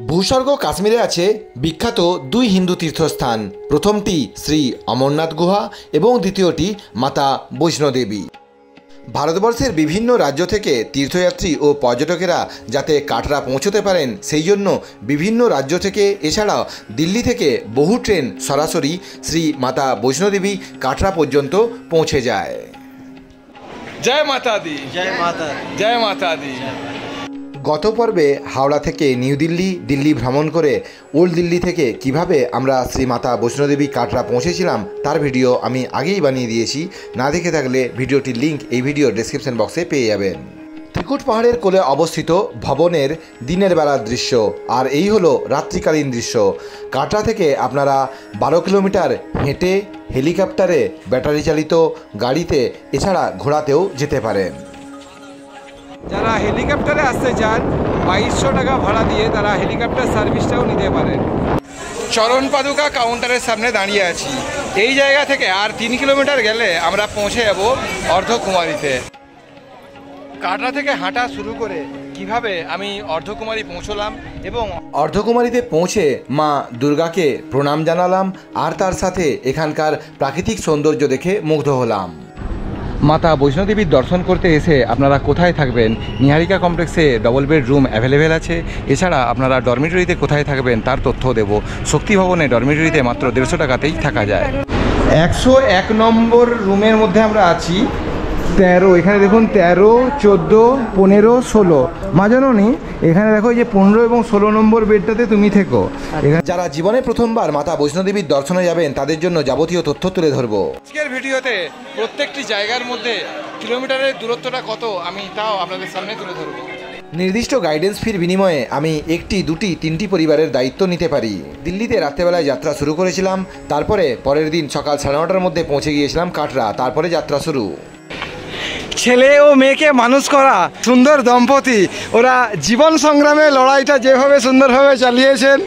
ভূস্বর্গ কাশ্মীরে আছে বিখ্যাত দুই হিন্দু তীর্থস্থান। প্রথমটি শ্রী অমরনাথ গুহা এবং দ্বিতীয়টি মাতা বৈষ্ণোদেবী। ভারতবর্ষের বিভিন্ন রাজ্য থেকে তীর্থযাত্রী ও পর্যটকেরা যাতে কাটরা পৌঁছতে পারেন সেই জন্য বিভিন্ন রাজ্য থেকে এছাড়াও দিল্লি থেকে বহু ট্রেন সরাসরি শ্রী মাতা বৈষ্ণোদেবী কাটরা পর্যন্ত পৌঁছে যায়। জয় মাতা দি, জয় মাতা, জয় মাতা দি। গত পর্বে হাওড়া থেকে নিউ দিল্লি ভ্রমণ করে ওল্ড দিল্লি থেকে কিভাবে আমরা শ্রী মাতা বৈষ্ণোদেবী কাটরা পৌঁছেছিলাম তার ভিডিও আমি আগেই বানিয়ে দিয়েছি। না দেখে থাকলে ভিডিওটির লিঙ্ক এই ভিডিও ডেসক্রিপশন বক্সে পেয়ে যাবেন। ত্রিকুট পাহাড়ের কোলে অবস্থিত ভবনের দিনের বেলার দৃশ্য, আর এই হলো রাত্রিকালীন দৃশ্য। কাটরা থেকে আপনারা 12 কিলোমিটার হেঁটে, হেলিকপ্টারে, ব্যাটারি চালিত গাড়িতে, এছাড়া ঘোড়াতেও যেতে পারেন। যারা হেলিকপ্টারে আসতে চান 2200 টাকা ভাড়া দিয়ে তারা হেলিকপ্টার সার্ভিসটাও নিতে পারেন। চরণ পাদুকা কাউন্টারের সামনে দাঁড়িয়ে আছি। এই জায়গা থেকে আর 3 কিলোমিটার গেলে আমরা পৌঁছে যাব অর্ধকুমারীতে। কাটরা থেকে হাঁটা শুরু করে কিভাবে আমি অর্ধকুমারী পৌঁছলাম এবং অর্ধকুমারীতে পৌঁছে মা দুর্গাকে প্রণাম জানালাম, আর তার সাথে এখানকার প্রাকৃতিক সৌন্দর্য দেখে মুগ্ধ হলাম। মাতা বৈষ্ণোদেবীর দর্শন করতে এসে আপনারা কোথায় থাকবেন? নিহারিকা কমপ্লেক্সে ডবল বেড রুম অ্যাভেলেবেল আছে। এছাড়া আপনারা ডরমিটরিতে কোথায় থাকবেন তার তথ্য দেব। শক্তি ভবনে ডরমিটরিতে মাত্র 150 টাকাতেই থাকা যায়। 101 নম্বর রুমের মধ্যে আমরা আছি। 13, এখানে দেখুন 13, 14, 15, 16 মাজননি। এখানে দেখো যে 15 এবং 16 নম্বর বেডটাতে তুমি থেকো। এখানে যারা জীবনে প্রথমবার মাতা বৈষ্ণোদেবীর দর্শনে যাবেন তাদের জন্য যাবতীয় তথ্য তুলে ধরবো। আজকের ভিডিওতে প্রত্যেকটি জায়গার মধ্যে কিলোমিটারের দূরত্বটা কত আমি তাও আপনাদের সামনে তুলে ধরবো। নির্দিষ্ট গাইডেন্স ফির বিনিময়ে আমি 1টি, 2টি, 3টি পরিবারের দায়িত্ব নিতে পারি। দিল্লিতে রাত্রেবেলায় যাত্রা শুরু করেছিলাম, তারপরে পরের দিন সকাল 9:30টার মধ্যে পৌঁছে গিয়েছিলাম কাটরা। তারপরে যাত্রা শুরু। ছেলে ও মেয়েকে মানুষ করা সুন্দর দম্পতি, ওরা জীবন সংগ্রামে লড়াইটা যেভাবে সুন্দরভাবে চালিয়েছেন,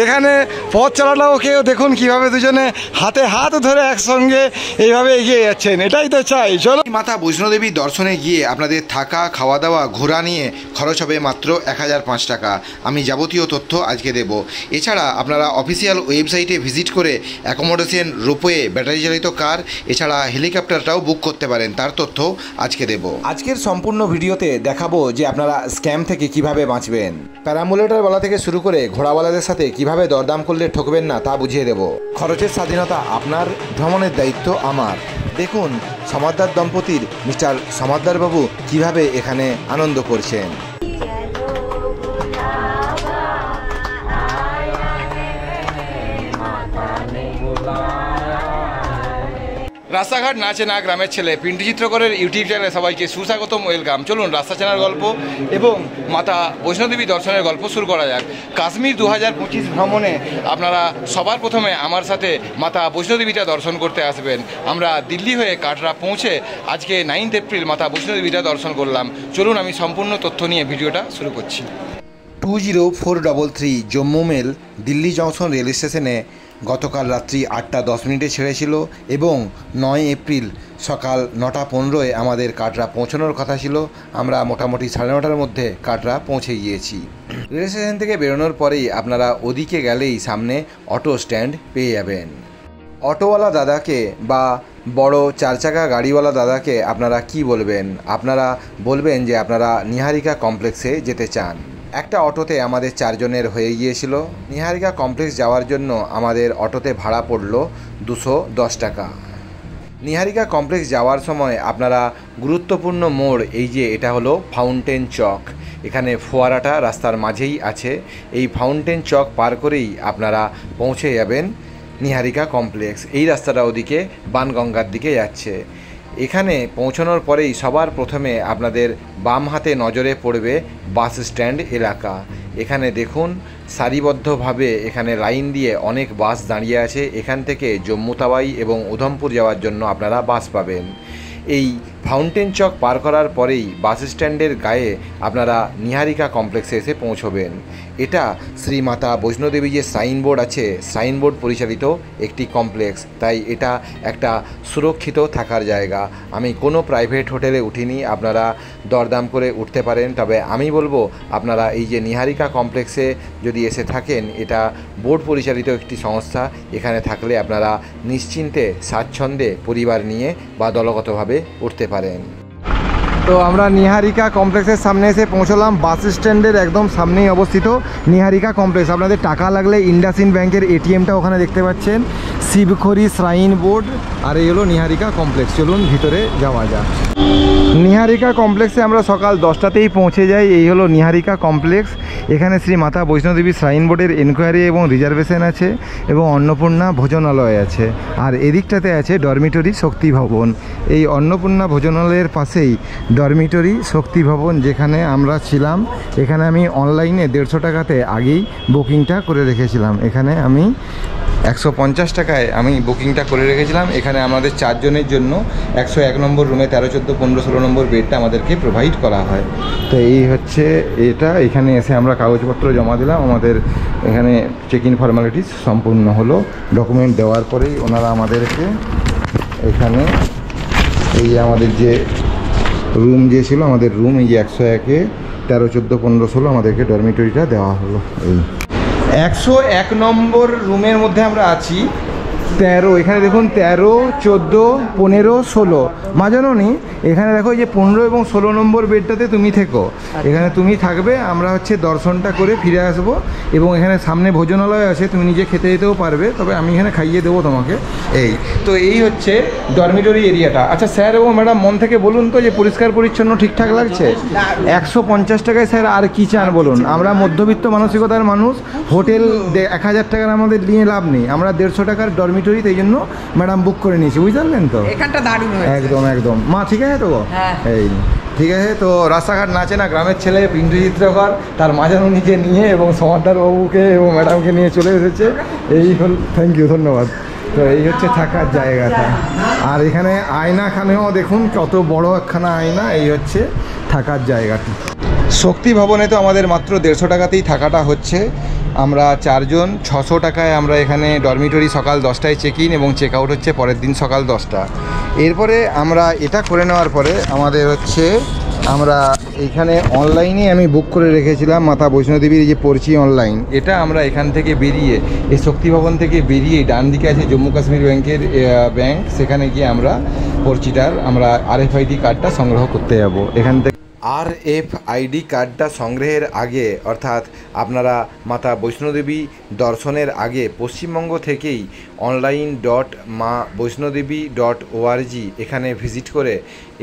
এখানে পথ চলাটাও কেউ দেখুন কিভাবে দুজনে হাতে হাত ধরে একসঙ্গে এইভাবে এগিয়ে যাচ্ছেন। এটাই তো চাই। চলো। মাতা বৈষ্ণোদেবী দর্শনে গিয়ে আপনাদের থাকা, খাওয়া দাওয়া, ঘোরা নিয়ে খরচ হবে মাত্র 1005 টাকা। আমি যাবতীয় তথ্য আজকে দেব। এছাড়া আপনারা অফিসিয়াল ওয়েবসাইটে ভিজিট করে অ্যাকোমোডেশন, রোপওয়ে, ব্যাটারি চালিত কার, এছাড়া হেলিকপ্টারটাও বুক করতে পারেন, তার তথ্য আজকে দেব। আজকের সম্পূর্ণ ভিডিওতে দেখাবো যে আপনারা স্ক্যাম থেকে কিভাবে বাঁচবেন। প্যারামুলেটরওয়ালা থেকে শুরু করে ঘোড়াওয়ালাদের সাথে কিভাবে দরদাম করলে ঠকবেন না তা বুঝিয়ে দেব। খরচের স্বাধীনতা আপনার, ভ্রমণের দায়িত্ব আমার। দেখুন সমাদদার দম্পতির মিস্টার সমাদদার বাবু কিভাবে এখানে আনন্দ করছেন। রাস্তাঘাট নাচে না গ্রামের ছেলে পিন্টু চিত্রকরের ইউটিউব চ্যানেলে সবাইকে সুস্বাগতম, ওয়েলকাম। চলুন রাস্তা চেনার গল্প এবং মাতা বৈষ্ণোদেবী দর্শনের গল্প শুরু করা যাক। কাশ্মীর 2025 ভ্রমণে আপনারা সবার প্রথমে আমার সাথে মাতা বৈষ্ণোদেবীটা দর্শন করতে আসবেন। আমরা দিল্লি হয়ে কাটরা পৌঁছে আজকে 9 এপ্রিল মাতা বৈষ্ণোদেবীটা দর্শন করলাম। চলুন আমি সম্পূর্ণ তথ্য নিয়ে ভিডিওটা শুরু করছি। 20433 Jammu mail Delhi junction rail স্টেশনে গতকাল রাত্রি 8:10 ছেড়েছিল এবং 9 এপ্রিল সকাল 9:15 আমাদের কাটরা পৌঁছানোর কথা ছিল। আমরা মোটামুটি 9:30টার মধ্যে কাটরা পৌঁছে গিয়েছি। রেল স্টেশন থেকে বেরোনোর পরেই আপনারা ওদিকে গেলেই সামনে অটো স্ট্যান্ড পেয়ে যাবেন। অটোওয়ালা দাদাকে বা বড় 4 চাকা গাড়িওয়ালা দাদাকে আপনারা কি বলবেন? আপনারা বলবেন যে আপনারা নিহারিকা কমপ্লেক্সে যেতে চান। একটা অটোতে আমাদের 4 জনের হয়ে গিয়েছিল। নিহারিকা কমপ্লেক্স যাওয়ার জন্য আমাদের অটোতে ভাড়া পড়ল 210 টাকা। নিহারিকা কমপ্লেক্স যাওয়ার সময় আপনারা গুরুত্বপূর্ণ মোড়, এই যে এটা হলো ফাউন্টেন চক, এখানে ফোয়ারাটা রাস্তার মাঝেই আছে। এই ফাউন্টেন চক পার করেই আপনারা পৌঁছে যাবেন নিহারিকা কমপ্লেক্স। এই রাস্তাটা ওদিকে বানগঙ্গার দিকে যাচ্ছে। এখানে পৌঁছানোর পরেই সবার প্রথমে আপনাদের বাম হাতে নজরে পড়বে বাস স্ট্যান্ড এলাকা। এখানে দেখুন সারিবদ্ধভাবে এখানে লাইন দিয়ে অনেক বাস দাঁড়িয়ে আছে। এখান থেকে জম্মু তাওয়াই এবং উধমপুর যাওয়ার জন্য আপনারা বাস পাবেন। এই ফাউন্টেন চক পার করার পরেই বাস স্ট্যান্ডের গায়ে আপনারা নিহারিকা কমপ্লেক্সে এসে পৌঁছবেন। এটা শ্রীমাতা বৈষ্ণোদেবী যে সাইনবোর্ড আছে, সাইনবোর্ড পরিচালিত একটি কমপ্লেক্স, তাই এটা একটা সুরক্ষিত থাকার জায়গা। আমি কোনো প্রাইভেট হোটেলে উঠিনি, আপনারা দরদাম করে উঠতে পারেন। তবে আমি বলবো আপনারা এই যে নিহারিকা কমপ্লেক্সে যদি এসে থাকেন, এটা বোর্ড পরিচালিত একটি সংস্থা। এখানে থাকলে আপনারা নিশ্চিন্তে স্বাচ্ছন্দ্যে পরিবার নিয়ে বা দলগতভাবে উঠতে পারেন। তো আমরা নিহারিকা কমপ্লেক্সের সামনে এসে পৌঁছলাম। বাস স্ট্যান্ডের একদম সামনেই অবস্থিত নিহারিকা কমপ্লেক্স। আপনাদের টাকা লাগলে ইন্ডাসইন্ড ব্যাংকের এটিএমটা ওখানে দেখতে পাচ্ছেন, শিবখড়ি শ্রাইন বোর্ড, আর এই হলো নিহারিকা কমপ্লেক্স। চলুন ভিতরে যাওয়া যাক। নিহারিকা কমপ্লেক্সে আমরা সকাল 10টাতেই পৌঁছে যাই। এই হলো নিহারিকা কমপ্লেক্স। এখানে শ্রী মাতা বৈষ্ণোদেবী শ্রাইন বোর্ডের এনকোয়ারি এবং রিজার্ভেশন আছে এবং অন্নপূর্ণা ভোজনালয় আছে। আর এদিকটাতে আছে ডরমিটরি শক্তি ভবন। এই অন্নপূর্ণা ভোজনালয়ের পাশেই ডরমিটরি শক্তি ভবন, যেখানে আমরা ছিলাম। এখানে আমি অনলাইনে 150 টাকাতে আগেই বুকিংটা করে রেখেছিলাম। এখানে আমি 150 টাকায় আমি বুকিংটা করে রেখেছিলাম। এখানে আমাদের 4 জনের জন্য 101 নম্বর রুমে 13, 14, 15, 16 নম্বর বেডটা আমাদেরকে প্রোভাইড করা হয়। তো এই হচ্ছে এটা। এখানে এসে আমরা কাগজপত্র জমা দিলাম, আমাদের এখানে চেক ইন ফর্মালিটিস সম্পূর্ণ হলো। ডকুমেন্ট দেওয়ার পরেই ওনারা আমাদেরকে এখানে এই যে আমাদের যে রুম যে ছিল, আমাদের রুম এই যে 101-এ 13, 14, 15, 16 আমাদেরকে ডরমিটরিটা দেওয়া হলো। এই 101 নম্বর রুমের মধ্যে আমরা আছি। 13, এখানে দেখুন 13, 14, 15, 16 মাজানোনি। এখানে দেখো যে 15 এবং 16 নম্বর বেডটাতে তুমি থেকো। এখানে তুমি থাকবে, আমরা হচ্ছে দর্শনটা করে ফিরে আসবো। এবং এখানে সামনে ভোজনালয় আছে, তুমি নিজে খেতে যেতেও পারবে, তবে আমি এখানে খাইয়ে দেবো তোমাকে। এই তো এই হচ্ছে ডরমিটরি এরিয়াটা। আচ্ছা স্যার এবং ম্যাডাম, মন থেকে বলুন তো যে পরিষ্কার পরিচ্ছন্ন ঠিকঠাক লাগছে? 150 টাকায় স্যার আর কি চান বলুন? আমরা মধ্যবিত্ত মানসিকতার মানুষ, হোটেল 1000 টাকার আমাদের নিয়ে লাভ নেই। আমরা 150 টাকার ডরমিটরি, এই জন্য ম্যাডাম বুক করে নিয়েছি, বুঝলেন তো? এখানটা দারুণ হয়েছে একদম একদম। মা ঠিক আছে তো? হ্যাঁ। এই ঠিক আছে। তো রাস্তাঘাট নাচে না গ্রামের ছেলে পিন্টু চিত্রকর তার মাজানুনিকে নিয়ে এবং সমাদার বাবুকে এবং ম্যাডামকে নিয়ে চলে এসেছে। এই হল, থ্যাংক ইউ, ধন্যবাদ। তো এই হচ্ছে থাকার জায়গাটা। আর এখানে আয়নাখানেও দেখুন কত বড় একখানা আয়না। এই হচ্ছে থাকার জায়গাটি। শক্তি ভবনে তো আমাদের মাত্র 150 টাকাতেই থাকাটা হচ্ছে। আমরা 4 জন 600 টাকায় আমরা এখানে ডরমিটরি সকাল 10টায় চেক ইন এবং চেক আউট হচ্ছে পরের দিন সকাল 10টা। এরপরে আমরা এটা করে নেওয়ার পরে আমাদের হচ্ছে আমরা এখানে অনলাইনে আমি বুক করে রেখেছিলাম মাতা বৈষ্ণোদেবীর যে পরচি অনলাইন। এটা আমরা এখান থেকে বেরিয়ে এই শক্তি ভবন থেকে বেরিয়ে ডান দিকে আছে জম্মু কাশ্মীর ব্যাংকের ব্যাংক, সেখানে গিয়ে আমরা পরচিটার আমরা RFID কার্ডটা সংগ্রহ করতে যাব। এখান থেকে RFID কার্ডটা সংগ্রহের আগে, অর্থাৎ আপনারা মাতা বৈষ্ণোদেবী দর্শনের আগে পশ্চিমবঙ্গ থেকেই online.mabvaishnodevi.org এখানে ভিজিট করে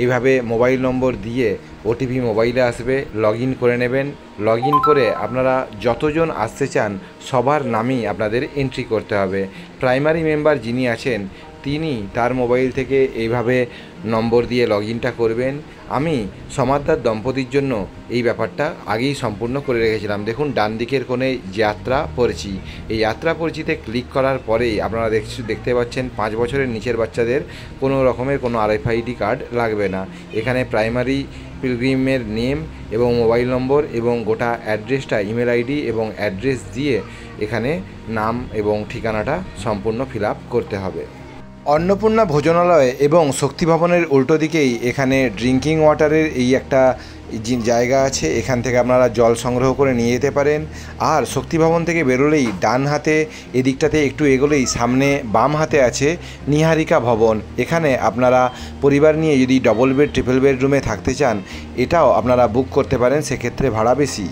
এইভাবে মোবাইল নম্বর দিয়ে OTP মোবাইলে আসবে, লগ ইন করে নেবেন। লগ ইন করে আপনারা যতজন আসতে চান সবার নামই আপনাদের এন্ট্রি করতে হবে। প্রাইমারি মেম্বার যিনি আছেন তিনি তার মোবাইল থেকে এইভাবে নম্বর দিয়ে লগ ইনটা করবেন। আমি সমাদদার দম্পতির জন্য এই ব্যাপারটা আগেই সম্পূর্ণ করে রেখেছিলাম। দেখুন ডান দিকের কোণে যাত্রা পরচি, এই যাত্রা পরচিতে ক্লিক করার পরেই আপনারা দেখতে পাচ্ছেন 5 বছরের নিচের বাচ্চাদের কোনো রকমের কোনো RFID কার্ড লাগবে না। এখানে প্রাইমারি পিলগ্রিমের নেম এবং মোবাইল নম্বর এবং গোটা অ্যাড্রেসটা, ইমেল ID এবং অ্যাড্রেস দিয়ে এখানে নাম এবং ঠিকানাটা সম্পূর্ণ ফিল আপ করতে হবে। অন্নপূর্ণা ভোজনালয় এবং শক্তি ভবনের উল্টো দিকেই এখানে ড্রিঙ্কিং ওয়াটারের এই একটা জায়গা আছে। এখান থেকে আপনারা জল সংগ্রহ করে নিয়ে যেতে পারেন। আর শক্তি ভবন থেকে বেরোলেই ডান হাতে এদিকটাতে একটু এগোলেই সামনে বাম হাতে আছে নিহারিকা ভবন। এখানে আপনারা পরিবার নিয়ে যদি ডবল বেড ট্রিপল বেড রুমে থাকতে চান এটাও আপনারা বুক করতে পারেন, সেক্ষেত্রে ভাড়া বেশি।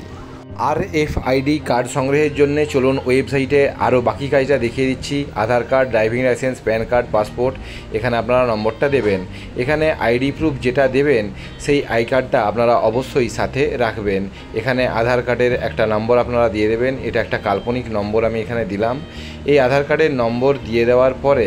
RFID কার্ড সংগ্রহের জন্য চলুন ওয়েবসাইটে আরও বাকি কাজটা দেখিয়ে দিচ্ছি। Aadhaar card, driving licence, PAN card, passport, এখানে আপনারা নম্বরটা দেবেন। এখানে ID প্রুফ যেটা দেবেন সেই কার্ডটা আপনারা অবশ্যই সাথে রাখবেন। এখানে আধার কার্ডের একটা নম্বর আপনারা দিয়ে দেবেন, এটা একটা কাল্পনিক নম্বর আমি এখানে দিলাম। এই আধার কার্ডের নম্বর দিয়ে দেওয়ার পরে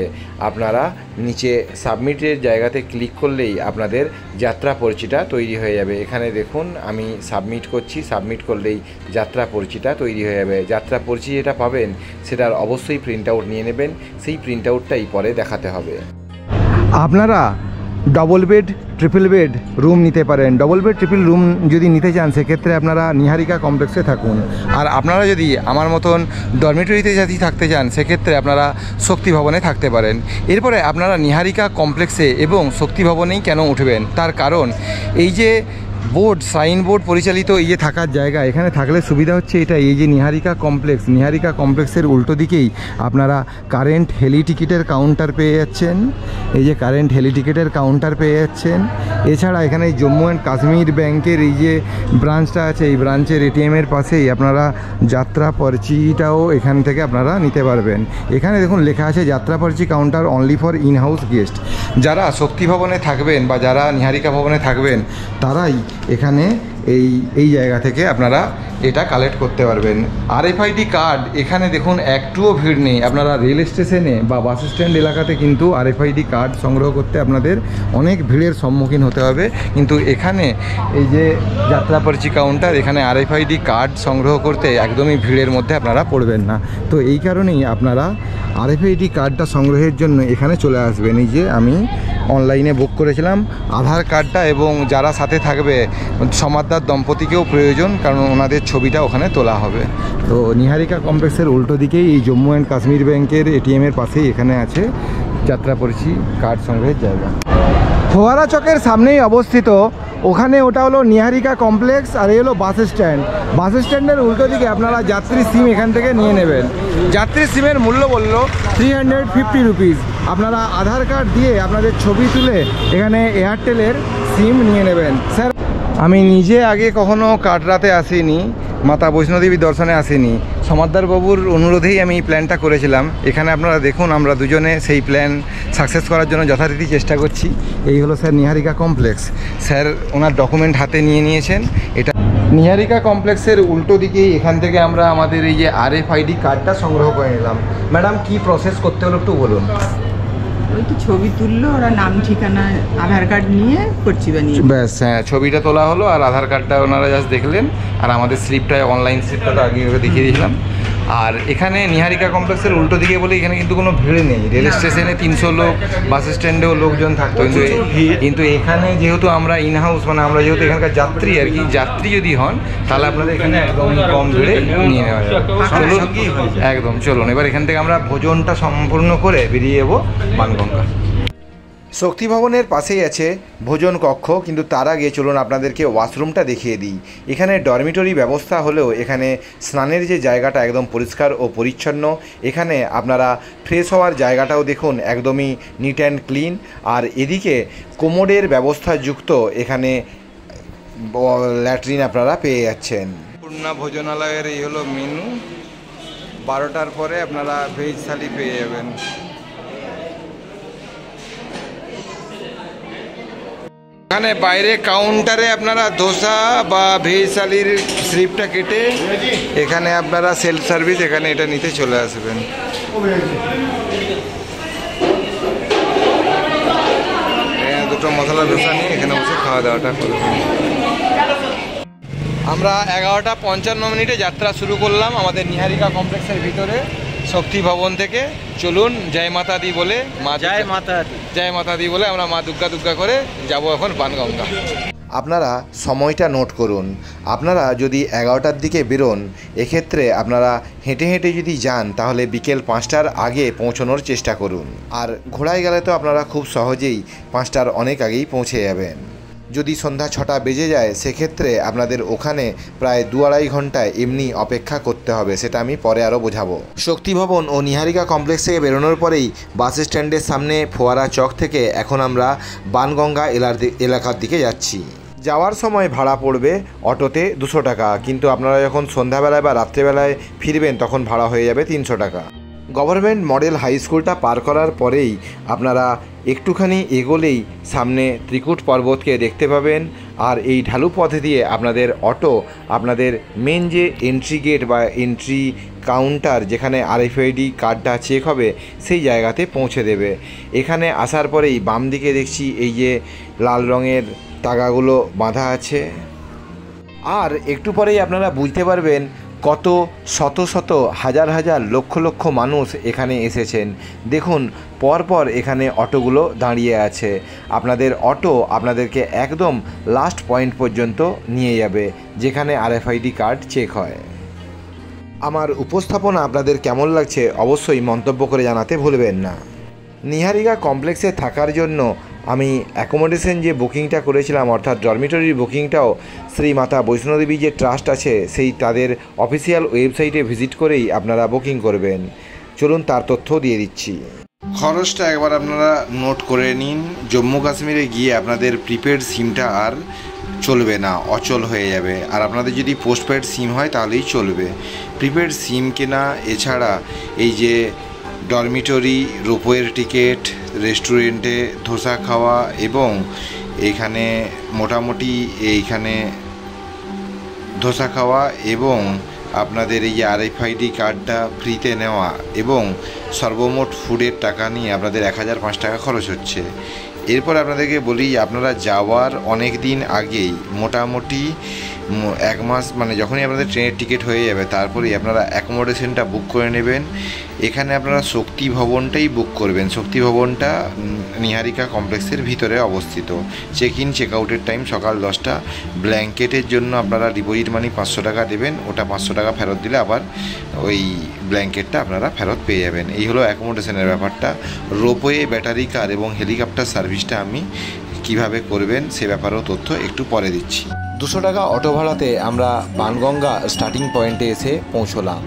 আপনারা নিচে সাবমিটের জায়গাতে ক্লিক করলেই আপনাদের যাত্রা পরচিটা তৈরি হয়ে যাবে। এখানে দেখুন আমি সাবমিট করছি, সাবমিট করলেই যাত্রা পরচিটা তৈরি হয়ে যাবে। যাত্রা পরচি যেটা পাবেন সেটার অবশ্যই প্রিন্ট আউট নিয়ে নেবেন, সেই প্রিন্ট আউটটাই পরে দেখাতে হবে। আপনারা double bed triple bed room নিতে পারেন। ডবল বেড ট্রিপল রুম যদি নিতে চান সেক্ষেত্রে আপনারা নিহারিকা কমপ্লেক্সে থাকুন। আর আপনারা যদি আমার মতন ডরমিটরিতে যদি থাকতে চান সেক্ষেত্রে আপনারা শক্তি ভবনে থাকতে পারেন। এরপরে আপনারা নিহারিকা কমপ্লেক্সে এবং শক্তি ভবনেই কেন উঠবেন তার কারণ এই যে বোর্ড সাইনবোর্ড পরিচালিত এই যে থাকার জায়গা, এখানে থাকলে সুবিধা হচ্ছে এটা, এই যে নিহারিকা কমপ্লেক্সের উল্টো দিকেই আপনারা কারেন্ট হেলি টিকিটের কাউন্টার পেয়ে যাচ্ছেন। এই যে কারেন্ট হেলি টিকিটের কাউন্টার পেয়ে যাচ্ছেন। এছাড়া এখানে জম্মু অ্যান্ড কাশ্মীর ব্যাংকের এই যে ব্রাঞ্চটা আছে, এই ব্রাঞ্চের এটিএমের পাশেই আপনারা যাত্রা পর্চিটাও এখান থেকে আপনারা নিতে পারবেন। এখানে দেখুন লেখা আছে যাত্রা পর্চি counter only for in house guest. যারা শক্তি ভবনে থাকবেন বা যারা নিহারিকা ভবনে থাকবেন তারাই এখানে এই জায়গা থেকে আপনারা এটা কালেক্ট করতে পারবেন। RFID কার্ড এখানে দেখুন একটুও ভিড় নেই। আপনারা রেল স্টেশনে বা বাস স্ট্যান্ড এলাকাতে কিন্তু RFID কার্ড সংগ্রহ করতে আপনাদের অনেক ভিড়ের সম্মুখীন হতে হবে, কিন্তু এখানে এই যে যাত্রাপর্চি কাউন্টার, এখানে RFID কার্ড সংগ্রহ করতে একদমই ভিড়ের মধ্যে আপনারা পড়বেন না। তো এই কারণেই আপনারা RFID কার্ডটা সংগ্রহের জন্য এখানে চলে আসবেন। এই যে আমি অনলাইনে বুক করেছিলাম আধার কার্ডটা, এবং যারা সাথে থাকবে সমাদদার দম্পতিকেও প্রয়োজন, কারণ ওনাদের ছবিটা ওখানে তোলা হবে। তো নিহারিকা কমপ্লেক্সের উল্টো দিকেই এই জম্মু অ্যান্ড কাশ্মীর ব্যাংকের এটিএমের পাশেই এখানে আছে যাত্রাপর্চি কার্ড সংগ্রহের জায়গা। ফোয়ারা চকের সামনেই অবস্থিত, ওখানে ওটা হলো নিহারিকা কমপ্লেক্স, আর এই হলো বাস স্ট্যান্ড। বাস স্ট্যান্ডের উল্টো দিকে আপনারা যাত্রী সিম এখান থেকে নিয়ে নেবেন। যাত্রী সিমের মূল্য বলল 350 রুপিস। আপনারা আধার কার্ড দিয়ে আপনাদের ছবি তুলে এখানে এয়ারটেলের সিম নিয়ে নেবেন। স্যার, আমি নিজে আগে কখনো কাটরাতে আসিনি, মাতা বৈষ্ণোদেবী দর্শনে আসিনি। সমাদদারবাবুর অনুরোধেই আমি এই প্ল্যানটা করেছিলাম। এখানে আপনারা দেখুন আমরা দুজনে সেই প্ল্যান সাকসেস করার জন্য যথারীতি চেষ্টা করছি। এই হলো স্যার নিহারিকা কমপ্লেক্স। স্যার ওনার ডকুমেন্ট হাতে নিয়ে নিয়েছেন। এটা নিহারিকা কমপ্লেক্সের উল্টো দিকেই, এখান থেকে আমরা আমাদের এই যে RFID কার্ডটা সংগ্রহ করে নিলাম। ম্যাডাম কি প্রসেস করতে হলো একটু বলুন। ওই তো ছবি তুললো, ওরা নাম ঠিকানা আধার কার্ড নিয়ে করছি বানিয়ে ব্যাস, হ্যাঁ, ছবিটা তোলা হলো আর আধার কার্ডটা ওনারা জাস্ট দেখলেন, আর আমাদের স্লিপটা অনলাইন স্লিপটা তো আগে দেখিয়ে দিয়েছিলাম। আর এখানে নিহারিকা কমপ্লেক্সের উল্টো দিকে বলে এখানে কিন্তু কোনো ভিড় নেই। রেল স্টেশনে 300 লোক, বাস স্ট্যান্ডেও লোকজন থাকতো, কিন্তু এখানে যেহেতু আমরা ইন হাউস, মানে আমরা যেহেতু এখানকার যাত্রী আর কি, যাত্রী যদি হন তাহলে আপনাদের এখানে একদম কম ভিড়ে নিয়ে নেওয়া যাবে। চলুন একদম চলুন, এবার এখান থেকে আমরা ভোজনটা সম্পূর্ণ করে বেরিয়ে যাবো বানগঙ্গা। শক্তি ভবনের পাশেই আছে ভোজন কক্ষ, কিন্তু তার আগে চলুন আপনাদেরকে ওয়াশরুমটা দেখিয়ে দিই। এখানে ডরমিটরি ব্যবস্থা হলেও এখানে স্নানের যে জায়গাটা একদম পরিষ্কার ও পরিচ্ছন্ন। এখানে আপনারা ফ্রেশ হওয়ার জায়গাটাও দেখুন একদমই নিট অ্যান্ড ক্লিন। আর এদিকে কোমোডের ব্যবস্থা যুক্ত এখানে ল্যাট্রিন আপনারা পেয়ে যাচ্ছেন। পূর্ণা ভোজনালয়ের এই হলো মেনু। 12টার পরে আপনারা ভেজ থালি পেয়ে যাবেন। এখানে বাইরে কাউন্টারে আপনারা ধোসা বা ভেজ থালির স্লিপটা কেটে এখানে আপনারা সেলফ সার্ভিস এখানে এটা নিতে চলে আসবেন। দুটো মশলা ধোসা নিয়ে এখানে বসে খাওয়া দাওয়াটা করবেন। আমরা 11:55 যাত্রা শুরু করলাম আমাদের নিহারিকা কমপ্লেক্সের ভিতরে শক্তি ভবন থেকে। চলুন জয় মাতা দি বলে, জয় মাতা দি বলে আমরা মা দুর্গা দুর্গা করে যাব এখন বানগঙ্গা। আপনারা সময়টা নোট করুন। আপনারা যদি 11টার দিকে বেরোন, এক্ষেত্রে আপনারা হেঁটে হেঁটে যদি যান তাহলে বিকেল 5টার আগে পৌঁছানোর চেষ্টা করুন। আর ঘোড়ায় গেলে তো আপনারা খুব সহজেই 5টার অনেক আগেই পৌঁছে যাবেন। যদি সন্ধ্যা 6টা বেজে যায় সেক্ষেত্রে আপনাদের ওখানে প্রায় 2-2.5 ঘন্টায় এমনি অপেক্ষা করতে হবে, সেটা আমি পরে আরও বোঝাবো। শক্তি ভবন ও নিহারিকা কমপ্লেক্স থেকে বেরোনোর পরেই বাস স্ট্যান্ডের সামনে ফোয়ারা চক থেকে এখন আমরা বানগঙ্গা এলাকার দিকে যাচ্ছি। যাওয়ার সময় ভাড়া পড়বে অটোতে 200 টাকা, কিন্তু আপনারা যখন সন্ধ্যাবেলায় বা রাত্রেবেলায় ফিরবেন তখন ভাড়া হয়ে যাবে 300 টাকা। গভর্নমেন্ট মডেল হাই স্কুলটা পার করার পরেই আপনারা একটুখানি এগোলেই সামনে ত্রিকুট পর্বতকে দেখতে পাবেন। আর এই ঢালু পথ দিয়ে আপনাদের অটো আপনাদের মেন যে এন্ট্রি গেট বা এন্ট্রি কাউন্টার, যেখানে RFID কার্ডটা চেক হবে, সেই জায়গাতে পৌঁছে দেবে। এখানে আসার পরেই বাম দিকে দেখছি এই যে লাল রঙের তাগাগুলো বাঁধা আছে। আর একটু পরেই আপনারা বুঝতে পারবেন কত শত শত হাজার হাজার লক্ষ লক্ষ মানুষ এখানে এসেছেন। দেখুন পরপর এখানে অটোগুলো দাঁড়িয়ে আছে। আপনাদের অটো আপনাদেরকে একদম লাস্ট পয়েন্ট পর্যন্ত নিয়ে যাবে, যেখানে RFID কার্ড চেক হয়। আমার উপস্থাপনা আপনাদের কেমন লাগছে অবশ্যই মন্তব্য করে জানাতে ভুলবেন না। নিহারিকা কমপ্লেক্সে থাকার জন্য আমি অ্যাকোমোডেশন যে বুকিংটা করেছিলাম, অর্থাৎ ডরমিটরির বুকিংটাও শ্রী মাতা বৈষ্ণোদেবী যে ট্রাস্ট আছে সেই তাদের অফিসিয়াল ওয়েবসাইটে ভিজিট করেই আপনারা বুকিং করবেন। চলুন তার তথ্য দিয়ে দিচ্ছি। খরচটা একবার আপনারা নোট করে নিন। জম্মু কাশ্মীরে গিয়ে আপনাদের প্রিপেড সিমটা আর চলবে না, অচল হয়ে যাবে। আর আপনাদের যদি পোস্টপেড সিম হয় তাহলেই চলবে। প্রিপেড সিম কেনা, এছাড়া এই যে ডরমিটরি, রোপওয়ের টিকিট, রেস্টুরেন্টে ধোসা খাওয়া এবং এইখানে মোটামুটি এইখানে ধোসা খাওয়া এবং আপনাদের এই যে RFID কার্ডটা ফ্রিতে নেওয়া এবং সর্বমোট ফুডের টাকা নিয়ে আপনাদের 1005 টাকা খরচ হচ্ছে। এরপর আপনাদেরকে বলি, আপনারা যাওয়ার অনেক দিন আগেই মোটামুটি 1 মাস মানে যখনই আপনাদের ট্রেনের টিকিট হয়ে যাবে তারপরেই আপনারা অ্যাকোমোডেশনটা বুক করে নেবেন। এখানে আপনারা শক্তি ভবনটাই বুক করবেন। শক্তি ভবনটা নিহারিকা কমপ্লেক্সের ভিতরে অবস্থিত। চেক ইন চেক আউটের টাইম সকাল 10টা। ব্ল্যাঙ্কেটের জন্য আপনারা ডিপোজিট মানি 500 টাকা দেবেন। ওটা 500 টাকা ফেরত দিলে আবার ওই ব্ল্যাঙ্কেটটা আপনারা ফেরত পেয়ে যাবেন। এই হলো অ্যাকোমোডেশনের ব্যাপারটা। রোপওয়ে, ব্যাটারি কার এবং হেলিকপ্টার সার্ভিসটা আমি কিভাবে করবেন সে ব্যাপারেও তথ্য একটু পরে দিচ্ছি। 200 টাকা অটো ভাড়াতে আমরা বানগঙ্গা স্টার্টিং পয়েন্টে এসে পৌঁছলাম।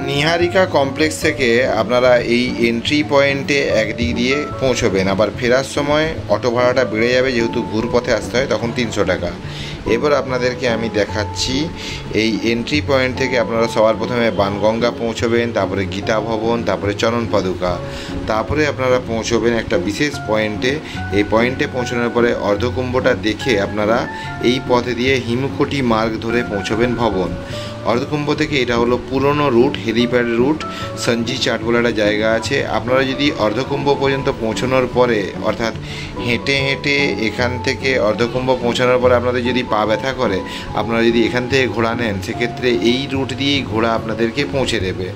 নিহারিকা কমপ্লেক্স থেকে আপনারা এই এন্ট্রি পয়েন্টে একদিক দিয়ে পৌঁছবেন, আবার ফেরার সময় অটো ভাড়াটা বেড়ে যাবে, যেহেতু ঘুরপথে আসতে হয় তখন 300 টাকা। এবার আপনাদেরকে আমি দেখাচ্ছি এই এন্ট্রি পয়েন্ট থেকে আপনারা সবার প্রথমে বানগঙ্গা পৌঁছবেন, তারপরে গীতা ভবন, তারপরে চরণ পাদুকা, তারপরে আপনারা পৌঁছবেন একটা বিশেষ পয়েন্টে। এই পয়েন্টে পৌঁছানোর পরে অর্ধকুম্ভটা দেখে আপনারা এই পথে দিয়ে হিমকোটি মার্গ ধরে পৌঁছবেন ভবন। অর্ধকুম্ভ থেকে এটা হলো পুরনো রুট, হেলিপ্যাড রুট। সঞ্জি চাট বলে একটা জায়গা আছে। আপনারা যদি অর্ধকুম্ভ পর্যন্ত পৌঁছানোর পরে, অর্থাৎ হেঁটে হেঁটে এখান থেকে অর্ধকুম্ভ পৌঁছানোর পরে আপনাদের যদি পা ব্যথা করে, আপনারা যদি এখান থেকে ঘোড়া নেন, সেক্ষেত্রে এই রুট দিয়েই ঘোড়া আপনাদেরকে পৌঁছে দেবে।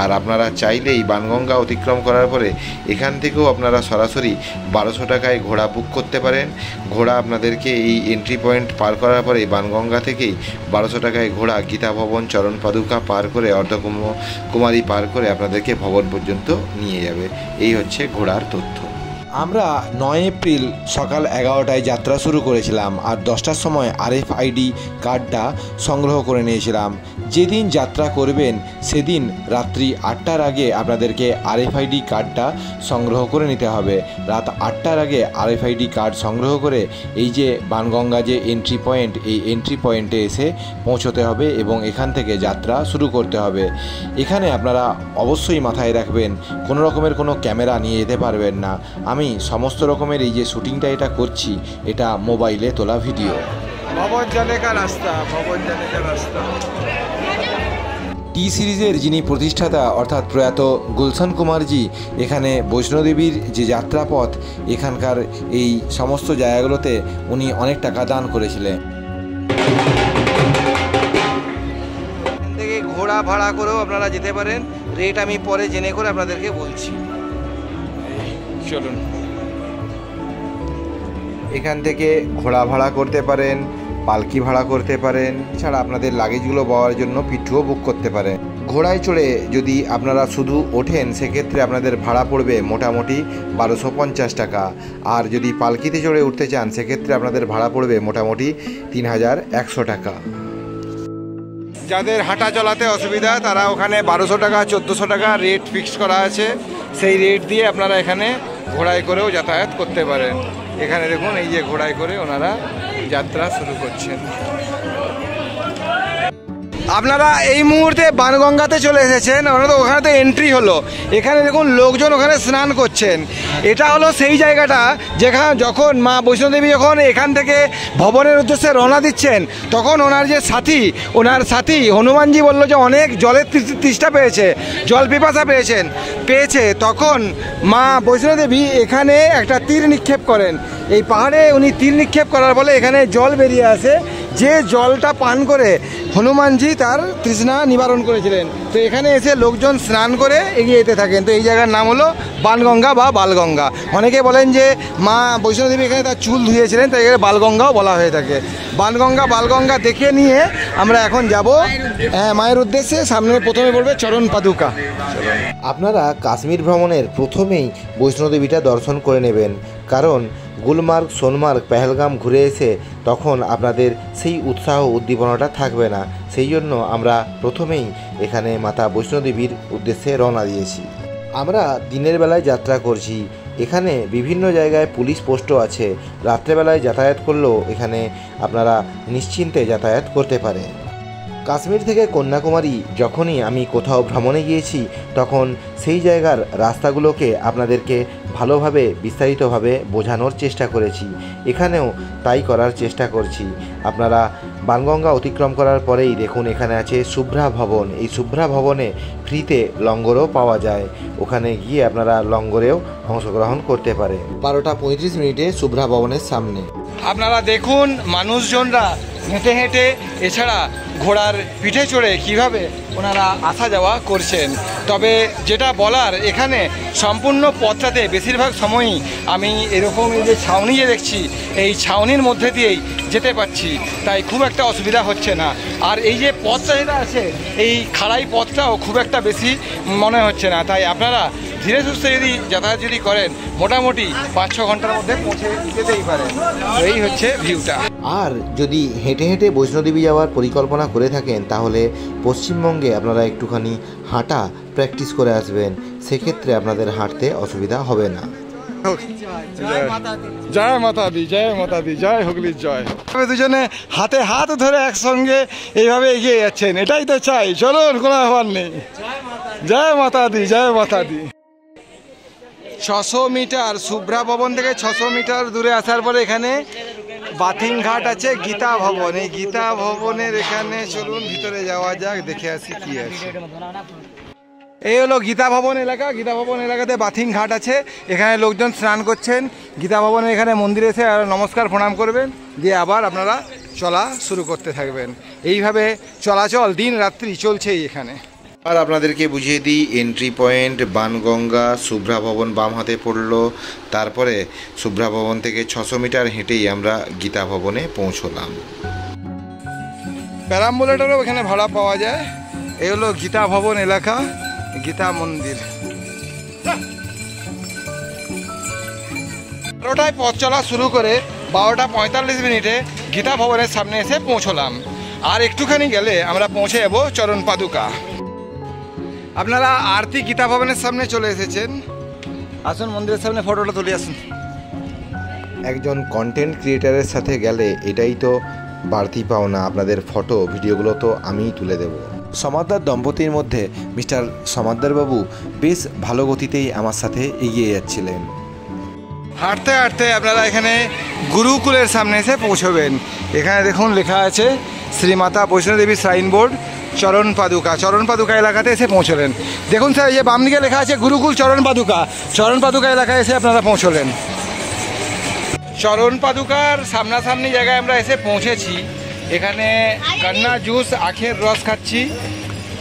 আর আপনারা চাইলেই বানগঙ্গা অতিক্রম করার পরে এখান থেকেও আপনারা সরাসরি 1200 টাকায় ঘোড়া বুক করতে পারেন। ঘোড়া আপনাদেরকে এই এন্ট্রি পয়েন্ট পার করার পরে বানগঙ্গা থেকেই 1200 টাকায় ঘোড়া গীতা ভবন, চরণ পাদুকা পার করে অর্ধকুম্ভ কুমারী পার করে আপনাদেরকে ভবন পর্যন্ত নিয়ে যাবে। এই হচ্ছে ঘোড়ার তথ্য। আমরা 9 এপ্রিল সকাল 11টায় যাত্রা শুরু করেছিলাম আর 10টার সময় RFID কার্ডটা সংগ্রহ করে নিয়েছিলাম। যেদিন যাত্রা করবেন সেদিন রাত্রি 8টার আগে আপনাদেরকে RFID কার্ডটা সংগ্রহ করে নিতে হবে। রাত 8টার আগে RFID কার্ড সংগ্রহ করে এই যে বানগঙ্গা যে এন্ট্রি পয়েন্ট, এই এন্ট্রি পয়েন্টে এসে পৌঁছতে হবে এবং এখান থেকে যাত্রা শুরু করতে হবে। এখানে আপনারা অবশ্যই মাথায় রাখবেন কোনো রকমের কোনো ক্যামেরা নিয়ে যেতে পারবেন না। আমি সমস্ত রকমের এই যে শুটিংটা এটা করছি, এটা মোবাইলে তোলা ভিডিও। ভবন জানে কা রাস্তা, ভবন জানে কা রাস্তা। টি সিরিজের যিনি প্রতিষ্ঠাতা অর্থাৎ প্রয়াত গুলশন কুমারজি এখানে বৈষ্ণোদেবীর যে যাত্রাপথ, এখানকার এই সমস্ত জায়গাগুলোতে উনি অনেক টাকা দান করেছিলেন। এখান থেকে ঘোড়া ভাড়া করেও আপনারা যেতে পারেন। রেট আমি পরে জেনে করে আপনাদেরকে বলছি। চলুন, এখান থেকে ঘোড়া ভাড়া করতে পারেন, পালকি ভাড়া করতে পারেন, এছাড়া আপনাদের লাগেজগুলো পাওয়ার জন্য পিঠুও বুক করতে পারেন। ঘোড়ায় চড়ে যদি আপনারা শুধু ওঠেন সেক্ষেত্রে আপনাদের ভাড়া পড়বে মোটামুটি 1250 টাকা। আর যদি পালকিতে চড়ে উঠতে চান সেক্ষেত্রে আপনাদের ভাড়া পড়বে মোটামুটি 3100 টাকা। যাদের হাঁটা চলাতে অসুবিধা তারা ওখানে 1200 টাকা 1400 টাকা রেট ফিক্স করা আছে। সেই রেট দিয়ে আপনারা এখানে ঘোড়ায় করেও যাতায়াত করতে পারেন। এখানে দেখুন এই যে ঘোড়ায় করে ওনারা যাত্রা শুরু করছেন। আপনারা এই মুহূর্তে বানগঙ্গাতে চলে এসেছেন। ওখানে তো এন্ট্রি হলো। এখানে দেখুন লোকজন ওখানে স্নান করছেন। এটা হলো সেই জায়গাটা যেখানে যখন মা বৈষ্ণোদেবী যখন এখান থেকে ভবনের উদ্দেশ্যে রওনা দিচ্ছেন, তখন ওনার যে ওনার সাথী হনুমানজি বলল যে অনেক জলের তৃষ্ণা পেয়েছে, জল পিপাসা পেয়েছে। তখন মা বৈষ্ণোদেবী এখানে একটা তীর নিক্ষেপ করেন। এই পাহাড়ে উনি তীর নিক্ষেপ করার ফলে এখানে জল বেরিয়ে আসে, যে জলটা পান করে হনুমানজি তার তৃষ্ণা নিবারণ করেছিলেন। তো এখানে এসে লোকজন স্নান করে এগিয়ে যেতে থাকেন। তো এই জায়গার নাম হলো বাণগঙ্গা বা বালগঙ্গা। অনেকে বলেন যে মা বৈষ্ণোদেবী এখানে তার চুল ধুয়েছিলেন, তাই এখানে বালগঙ্গাও বলা হয়ে থাকে। বালগঙ্গা দেখে নিয়ে আমরা এখন যাব মায়ের উদ্দেশ্যে। সামনে প্রথমে পড়বে চরণ পাদুকা। আপনারা কাশ্মীর ভ্রমণের প্রথমেই বৈষ্ণোদেবীটা দর্শন করে নেবেন, কারণ গুলমার্গ, সোনমার্গ, পেহেলগাম ঘুরে এসে তখন আপনাদের সেই উৎসাহ উদ্দীপনাটা থাকবে না। সেই জন্য আমরা প্রথমেই এখানে মাতা বৈষ্ণোদেবীর উদ্দেশ্যে রওনা দিয়েছি। আমরা দিনের বেলায় যাত্রা করছি। এখানে বিভিন্ন জায়গায় পুলিশ পোস্টও আছে। রাত্রেবেলায় যাতায়াত করলেও এখানে আপনারা নিশ্চিন্তে যাতায়াত করতে পারেন। কাশ্মীর থেকে কন্যাকুমারী যখনই আমি কোথাও ভ্রমণে গিয়েছি, তখন সেই জায়গার রাস্তাগুলোকে আপনাদেরকে ভালোভাবে বিস্তারিতভাবে বোঝানোর চেষ্টা করেছি। এখানেও তাই করার চেষ্টা করছি। আপনারা বাণগঙ্গা অতিক্রম করার পরেই দেখুন এখানে আছে শুভ্রা ভবন। এই শুভ্রা ভবনে ফ্রিতে লঙ্গরও পাওয়া যায়। ওখানে গিয়ে আপনারা লঙ্গরেও অংশগ্রহণ করতে পারে। 12:35 শুভ্রা ভবনের সামনে আপনারা দেখুন মানুষজনরা হেঁটে হেঁটে, এছাড়া ঘোড়ার পিঠে চড়ে কিভাবে ওনারা আসা যাওয়া করছেন। তবে যেটা বলার, এখানে সম্পূর্ণ পথটাতে বেশিরভাগ সময়ই আমি এরকম এই যে ছাউনি যে দেখছি, এই ছাউনির মধ্যে দিয়েই যেতে পারছি, তাই খুব একটা অসুবিধা হচ্ছে না। আর এই যে পথটা যেটা আছে, এই খাড়াই পথটাও খুব একটা বেশি মনে হচ্ছে না। তাই আপনারা ধীরে সুস্থে যদি যাতায়াত যদি করেন, মোটামুটি 5-6 ঘন্টার মধ্যে পৌঁছে যেতেই পারেন। এই হচ্ছে ভিউটা। আর যদি হেঁটে হেঁটে বৈষ্ণোদেবী যাওয়ার পরিকল্পনা করে থাকেন, তাহলে পশ্চিমবঙ্গে আপনারা একটুখানি হাঁটা প্র্যাকটিস করে আসবেন। সেক্ষেত্রে আপনাদের হাঁটতে অসুবিধা হবে না। জয় মাতা দি, জয় মাতা দি, জয় হুগলির জয়। দুজনে হাতে হাত ধরে একসঙ্গে এইভাবে এগিয়ে যাচ্ছেন, এটাই তো চাই। চলুন, কোনো ব্যাপার নেই। জয় মাতা দি, জয় মাতা দি। 600 মিটার শুভ্রা ভবন থেকে 600 মিটার দূরে আসার পরে এখানে বাথিং ঘাট আছে, গীতা ভবন। এই গীতা ভবনের এখানে চলুন ভিতরে যাওয়া যাক, দেখে আসি কি আছে। এই হলো গীতা ভবন এলাকা। গীতা ভবন এলাকাতে বাথিং ঘাট আছে। এখানে লোকজন স্নান করছেন। গীতা ভবনের এখানে মন্দিরে এসে আর নমস্কার প্রণাম করবেন, দিয়ে আবার আপনারা চলা শুরু করতে থাকবেন। এইভাবে চলাচল দিন রাত্রি চলছেই এখানে। আর আপনাদেরকে বুঝিয়ে দিই, এন্ট্রি পয়েন্ট বাণগঙ্গা, শুভ্রা ভবন বাম হাতে পড়লো। তারপরে শুভ্রা ভবন থেকে 600 মিটার হেঁটেই আমরা গীতা ভবনে পৌঁছলাম। প্যারাম্বুলেটারও এখানে ভাড়া পাওয়া যায়। এই হলো গীতা ভবন এলাকা, গীতা মন্দির। 12টায় পথ চলা শুরু করে 12:45 গীতা ভবনের সামনে এসে পৌঁছলাম। আর একটুখানি গেলে আমরা পৌঁছে যাব চরণ পাদুকা। আপনারা আরতি গীতা ভবনের সামনে চলে এসেছেন। আসুন, মন্দিরের সামনে ফটোটা তুলে আসুন। একজন কন্টেন্ট ক্রিয়েটারের সাথে গেলে এটাই তো বাড়তি পাওনা। আপনাদের ফটো ভিডিওগুলো তো আমিই তুলে দেব। সমাদদার দম্পতির মধ্যে মিস্টার সমাদদার বাবু বেশ ভালো গতিতেই আমার সাথে এগিয়ে যাচ্ছিলেন। হাঁটতে হাঁটতে আপনারা এখানে গুরুকুলের সামনে এসে পৌঁছবেন। এখানে দেখুন লেখা আছে শ্রীমাতা বৈষ্ণোদেবী শ্রাইন বোর্ড, চরণ পাদুকা। চরণ পাদুকা এলাকাতে এসে পৌঁছলেন। দেখুন স্যার, এই যে বাম দিকে লেখা আছে গুরুকুল চরণ পাদুকা। চরণ পাদুকা এলাকায় এসে আপনারা পৌঁছলেন। চরণ পাদুকার সামনাসামনি জায়গায় আমরা এসে পৌঁছেছি। এখানে কান্না জুস, আখের রস খাচ্ছি।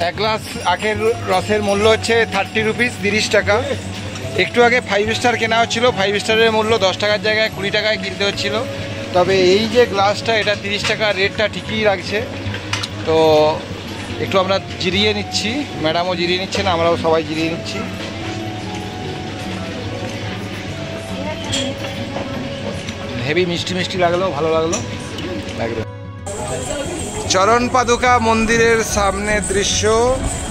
1 গ্লাস আখের রসের মূল্য হচ্ছে 30 রুপিস, 30 টাকা। একটু আগে 5 স্টার কেনা হচ্ছিল। 5 স্টারের মূল্য 10 টাকার জায়গায় 20 টাকায় কিনতে হচ্ছিল। তবে এই যে গ্লাসটা, এটা 30 টাকা, রেটটা ঠিকই লাগছে। তো একটু আমরা জিরিয়ে নিচ্ছি, ম্যাডামও জিরিয়ে নিচ্ছেন, আমরাও সবাই জিরিয়ে নিচ্ছি। হেভি মিষ্টি মিষ্টি লাগলো, ভালো লাগলো। চরণ পাদুকা মন্দিরের সামনের দৃশ্য।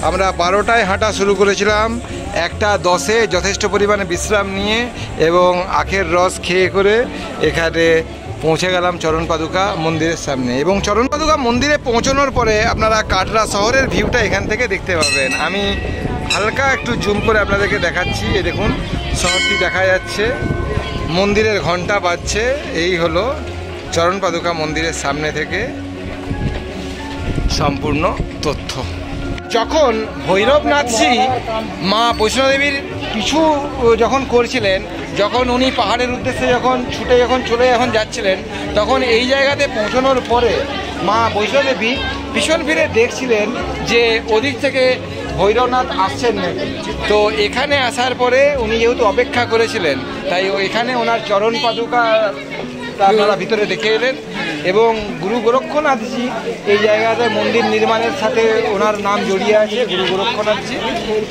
আমরা 12টায় হাঁটা শুরু করেছিলাম। 1:10 যথেষ্ট পরিমাণে বিশ্রাম নিয়ে এবং আখের রস খেয়ে করে এখানে পৌঁছে গেলাম চরণ পাদুকা মন্দিরের সামনে। এবং চরণ পাদুকা মন্দিরে পৌঁছানোর পরে আপনারা কাটরা শহরের ভিউটা এখান থেকে দেখতে পাবেন। আমি হালকা একটু জুম করে আপনাদেরকে দেখাচ্ছি। এই দেখুন, শহরটি দেখা যাচ্ছে, মন্দিরের ঘন্টা বাজছে। এই হলো চরণ পাদুকা মন্দিরের সামনে থেকে সম্পূর্ণ তথ্য। যখন ভৈরবনাথজি মা বৈষ্ণোদেবীর পিছু যখন করছিলেন, যখন উনি পাহাড়ের উদ্দেশ্যে যখন চলে যাচ্ছিলেন, তখন এই জায়গাতে পৌঁছানোর পরে মা বৈষ্ণোদেবী পিছন ফিরে দেখছিলেন যে ওদিক থেকে ভৈরবনাথ আসছেন নাকি। তো এখানে আসার পরে উনি যেহেতু অপেক্ষা করেছিলেন, তাই এখানে ওনার চরণ পাদুকা আপনারা ভিতরে দেখে এলেন। এবং গুরু গোরক্ষনাথজি এই জায়গাতে মন্দির নির্মাণের সাথে ওনার নাম জড়িয়ে আছে, গুরু গোরক্ষনাথজি।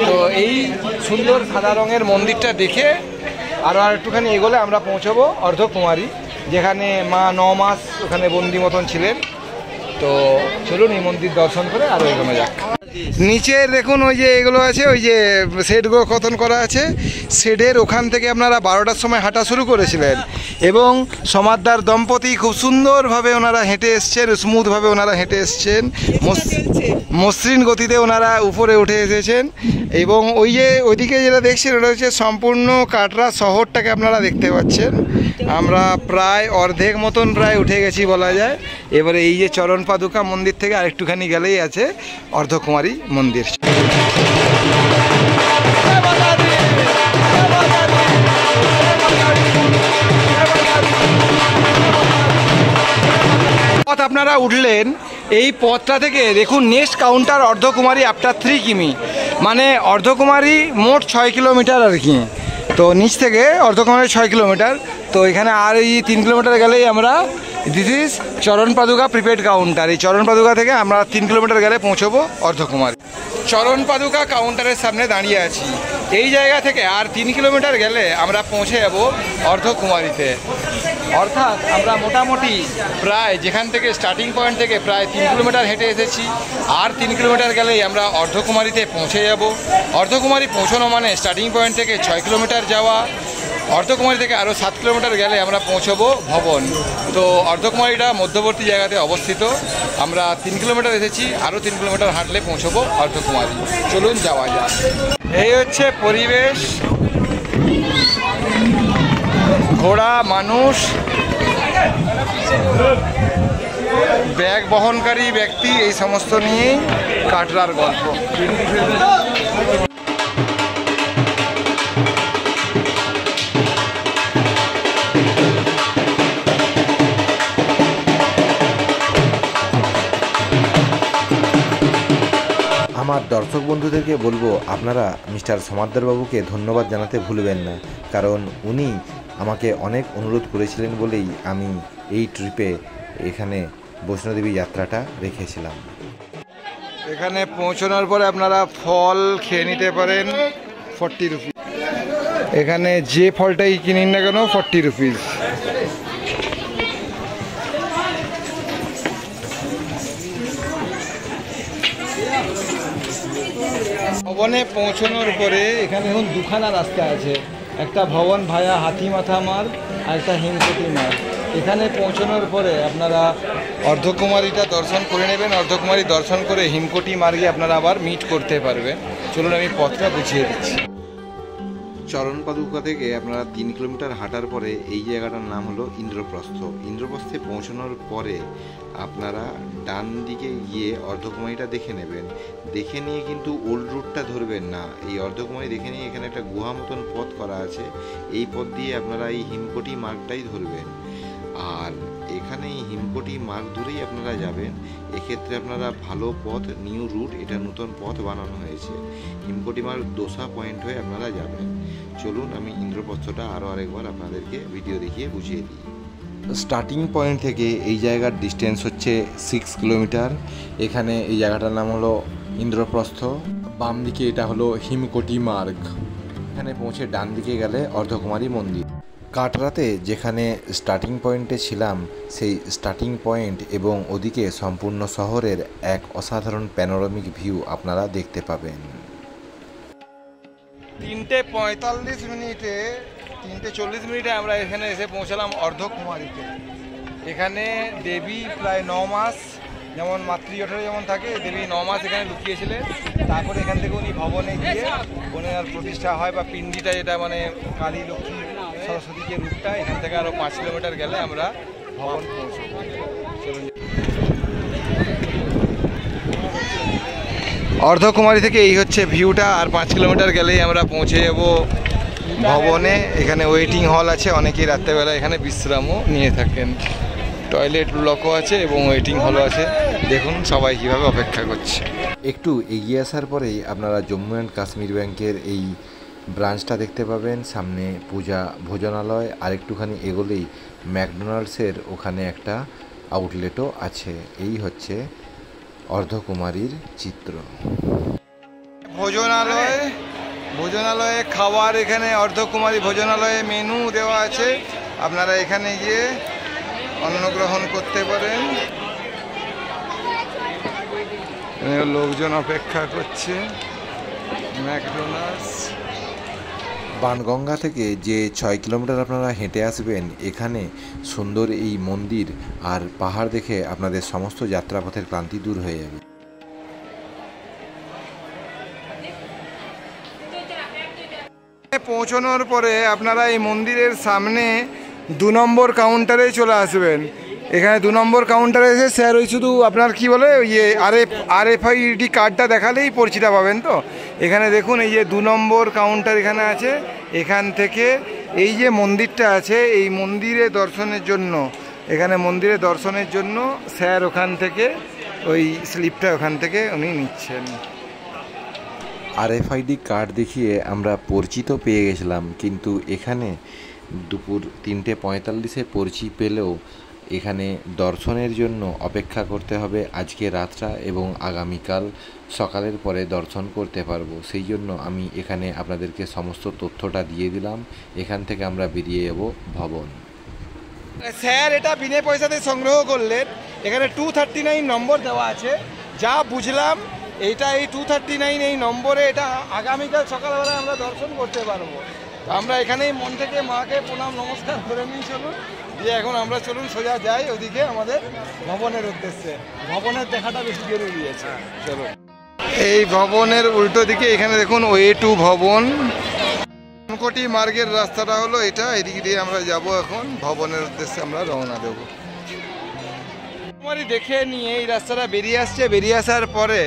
তো এই সুন্দর সাদা রঙের মন্দিরটা দেখে আরও একটুখানি এগোলে আমরা পৌঁছবো অর্ধকুমারী, যেখানে মা 9 মাস ওখানে বন্দি মতন ছিলেন। তো চলুন এই মন্দির দর্শন করে আরও এগোনো যাক। নিচে দেখুন ওই যে এগুলো আছে, ওই যে শেডগুলো খতন করা আছে, শেডের ওখান থেকে আপনারা 12টার সময় হাঁটা শুরু করেছিলেন এবং সমাদদার দম্পতি খুব সুন্দরভাবে ওনারা হেঁটে এসছেন, স্মুথভাবে ওনারা হেঁটে এসছেন, মসৃণ গতিতে ওনারা উপরে উঠে এসেছেন। এবং ওই যে ওইদিকে যেটা দেখছেন ওটা হচ্ছে সম্পূর্ণ কাটরা শহরটাকে আপনারা দেখতে পাচ্ছেন। আমরা প্রায় অর্ধেক মতন প্রায় উঠে গেছি বলা যায়। এবারে এই যে চরণ পাদুকা মন্দির থেকে আরেকটুখানি গেলেই আছে অর্ধকুমারী মন্দির। পথ আপনারা উঠলেন, এই পথটা থেকে দেখুন নেক্সট কাউন্টার অর্ধকুমারী আফটার 3 কিমি, মানে অর্ধকুমারী মোট 6 কিলোমিটার আর কি। তো নিচ থেকে অর্ধকুমারী 6 কিলোমিটার। তো এখানে আর এই 3 কিলোমিটার গেলেই আমরা, দিস ইজ চরণ পাদুকা প্রিপেড কাউন্টার। এই চরণ পাদুকা থেকে আমরা 3 কিলোমিটার গেলে পৌঁছবো অর্ধকুমারী। চরণ পাদুকা কাউন্টারের সামনে দাঁড়িয়ে আছি। এই জায়গা থেকে আর 3 কিলোমিটার গেলে আমরা পৌঁছে যাব অর্ধকুমারীতে। অর্থাৎ আমরা মোটামুটি প্রায় যেখান থেকে স্টার্টিং পয়েন্ট থেকে প্রায় 3 কিলোমিটার হেঁটে এসেছি। আর 3 কিলোমিটার গেলেই আমরা অর্ধকুমারীতে পৌঁছে যাব। অর্ধকুমারী পৌঁছানো মানে স্টার্টিং পয়েন্ট থেকে 6 কিলোমিটার যাওয়া। অর্ধকুমারী থেকে আরও 7 কিলোমিটার গেলে আমরা পৌঁছবো ভবন। তো অর্ধকুমারীটা মধ্যবর্তী জায়গাতে অবস্থিত। আমরা 3 কিলোমিটার এসেছি, আরও 3 কিলোমিটার হাঁটলে পৌঁছবো অর্ধকুমারী। চলুন যাওয়া যাক। এই হচ্ছে পরিবেশ, ঘোড়া, মানুষ, ব্যাগ বহনকারী ব্যক্তি, এই সমস্ত নিয়েই কাটরার গল্প। আমার দর্শক বন্ধুদেরকে বলবো, আপনারা মিস্টার সমাদ্দার বাবুকে ধন্যবাদ জানাতে ভুলবেন না, কারণ উনি আমাকে অনেক অনুরোধ করেছিলেন বলেই আমি এই ট্রিপে এখানে বৈষ্ণোদেবী যাত্রাটা রেখেছিলাম। এখানে পৌঁছানোর পরে আপনারা ফল খেয়ে নিতে পারেন 40 রুপিস। এখানে যে ফলটাই কিনিন না কেন 40 রুপিস। ভবনে পৌঁছানোর পরে এখানে এখন দুখানা রাস্তা আছে, একটা ভবন ভায়া হাতিমাথা মার্গ আর একটা হিমকটি মার্গ। এখানে পৌঁছানোর পরে আপনারা অর্ধকুমারীটা দর্শন করে নেবেন। অর্ধকুমারী দর্শন করে হিমকটি মার্গে আপনারা আবার মিট করতে পারবেন। চলুন আমি পথটা বুঝিয়ে দিচ্ছি। চরণ পাদুকা থেকে আপনারা 3 কিলোমিটার হাঁটার পরে এই জায়গাটার নাম হলো ইন্দ্রপ্রস্থ। ইন্দ্রপ্রস্থে পৌঁছানোর পরে আপনারা ডান দিকে গিয়ে অর্ধকুমারীটা দেখে নেবেন। দেখে নিয়ে কিন্তু ওল্ড রুটটা ধরবেন না, এই অর্ধকুমারী দেখে নিয়ে এখানে একটা গুহা মতন পথ করা আছে, এই পথ দিয়ে আপনারা এই হিমকটি মার্গটাই ধরবেন। আর এখানে এই হিমকটি মার্গ ধরেই আপনারা যাবেন। এক্ষেত্রে আপনারা ভালো পথ, নিউ রুট, এটা নতুন পথ বানানো হয়েছে। হিমকটি মার্গ দোসা পয়েন্ট হয়ে আপনারা যাবেন। চলুন আমি ইন্দ্রপ্রস্থটা আরও আরেকবার আপনাদেরকে ভিডিও দেখিয়ে বুঝিয়ে দিই। স্টার্টিং পয়েন্ট থেকে এই জায়গার ডিস্টেন্স হচ্ছে 6 কিলোমিটার। এখানে এই জায়গাটার নাম হলো ইন্দ্রপ্রস্থ। বাম দিকে এটা হলো হিমকটি মার্গ। এখানে পৌঁছে ডান দিকে গেলে অর্ধকুমারী মন্দির। কাটরাতে যেখানে স্টার্টিং পয়েন্টে ছিলাম, সেই স্টার্টিং পয়েন্ট এবং ওদিকে সম্পূর্ণ শহরের এক অসাধারণ প্যানোরামিক ভিউ আপনারা দেখতে পাবেন। 3:40 আমরা এখানে এসে পৌঁছালাম অর্ধকুমারীতে। এখানে দেবী প্রায় 9 মাস, যেমন মাতৃজঠরে যেমন থাকে, দেবী 9 মাস এখানে লুকিয়েছিলেন। তারপরে এখান থেকে উনি ভবনে গিয়ে ওনার প্রতিষ্ঠা হয়, বা পিণ্ডিটা যেটা মানে কালী লক্ষ্মী সরস্বতী যে রূপটা, এখান থেকে আরও 5 কিলোমিটার গেলে আমরা ভবন পৌঁছব। চলুন। অর্ধকুমারী থেকে এই হচ্ছে ভিউটা, আর 5 কিলোমিটার গেলেই আমরা পৌঁছে যাব ভবনে। এখানে ওয়েটিং হল আছে, অনেকেই রাত্রেবেলা এখানে বিশ্রামও নিয়ে থাকেন। টয়লেট ব্লকও আছে এবং ওয়েটিং হলও আছে। দেখুন সবাই কীভাবে অপেক্ষা করছে। একটু এগিয়ে আসার পরেই আপনারা জম্মু অ্যান্ড কাশ্মীর ব্যাংকের এই ব্রাঞ্চটা দেখতে পাবেন। সামনে পূজা ভোজনালয়, আর একটুখানি এগোলেই ম্যাকডোনাল্ডসের ওখানে একটা আউটলেটও আছে। এই হচ্ছে অর্ধকুমারীর চিত্র। ভোজনালয়ে খাবার, এখানে অর্ধকুমারী ভোজনালয়ে মেনু দেওয়া আছে, আপনারা এখানে গিয়ে অন্ন গ্রহণ করতে পারেন। লোকজন অপেক্ষা করছে। ম্যাকডোনাল্ডস। বানগঙ্গা থেকে যে 6 কিলোমিটার আপনারা হেঁটে আসবেন, এখানে সুন্দর এই মন্দির আর পাহাড় দেখে আপনাদের সমস্ত যাত্রাপথের ক্লান্তি দূর হয়ে যাবে। পৌঁছানোর পরে আপনারা এই মন্দিরের সামনে 2 নম্বর কাউন্টারে চলে আসবেন। এখানে 2 নম্বর কাউন্টারে এসে স্যার ওই শুধু আপনার কি বলে ইয়ে RFID কার্ডটা দেখালেই পরিচিতা পাবেন। তো এখানে দেখুন এই যে 2 নম্বর কাউন্টার এখানে আছে। এখান থেকে এই যে মন্দিরটা আছে, এই মন্দিরে দর্শনের জন্য, এখানে মন্দিরে দর্শনের জন্য স্যার ওখান থেকে ওই স্লিপটা ওখান থেকে উনি নিচ্ছেন। RFID কার্ড দেখিয়ে আমরা পরিচিত পেয়ে গেছিলাম, কিন্তু এখানে দুপুর 3:45-এ পরিচি পেলেও এখানে দর্শনের জন্য অপেক্ষা করতে হবে আজকে রাতটা, এবং আগামীকাল সকালের পরে দর্শন করতে পারবো। সেই জন্য আমি এখানে আপনাদেরকে সমস্ত তথ্যটা দিয়ে দিলাম। এখান থেকে আমরা বেরিয়ে যাব ভবন। স্যার এটা বিনা পয়সাতে সংগ্রহ করলেন। এখানে 239 নম্বর দেওয়া আছে। যা বুঝলাম এইটা এই 239 এই নম্বরে এটা আগামীকাল সকালবেলায় আমরা দর্শন করতে পারবো। তো আমরা এখানেই মন থেকে মাকে প্রণাম নমস্কার করে নিই। চলুন দিয়ে এখন আমরা চলুন সোজা যাই ওদিকে আমাদের ভবনের উদ্দেশ্যে। ভবনের দেখাটা বেশি জরুরি আছে। চলুন। এই ভবনের উল্টো দিকে এখানে দেখুন ওয়ে টু ভবন। কোটি মার্গের রাস্তাটা হলো এটা, এদিকে দিয়ে আমরা যাব এখন ভবনের উদ্দেশ্যে আমরা রওনা দেবো। দেখে নিয়ে এই রাস্তাটা বেরিয়ে আসছে। বেরিয়ে আসার পরে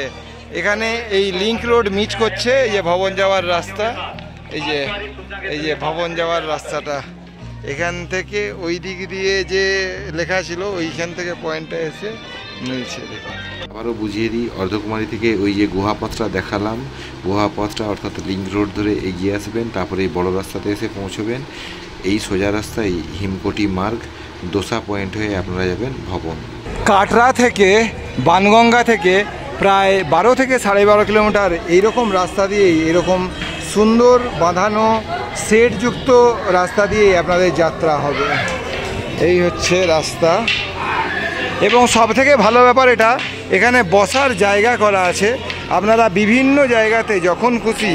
এখানে এই লিংক রোড মিট করছে, এই যে ভবন যাওয়ার রাস্তা, এই যে ভবন যাওয়ার রাস্তাটা এখান থেকে ওই দিক দিয়ে যে লেখা ছিল ওইখান থেকে পয়েন্টটা এসে মিলছে। দেখুন আবারও বুঝিয়ে দিই, অর্ধকুমারী থেকে ওই যে গুহাপথটা দেখালাম, গুহাপথটা অর্থাৎ লিংক রোড ধরে এগিয়ে আসবেন, তারপরে এই বড় রাস্তাতে এসে পৌঁছবেন। এই সোজা রাস্তায় হিমকোটি মার্গ, দোসা পয়েন্ট হয়ে আপনারা যাবেন ভবন। কাটরা থেকে বানগঙ্গা থেকে প্রায় 12 থেকে 12.5 কিলোমিটার এইরকম রাস্তা দিয়েই, এরকম সুন্দর বাঁধানো সেটযুক্ত রাস্তা দিয়েই আপনাদের যাত্রা হবে। এই হচ্ছে রাস্তা, এবং সবথেকে ভালো ব্যাপার এটা, এখানে বসার জায়গা করা আছে। আপনারা বিভিন্ন জায়গাতে যখন খুশি,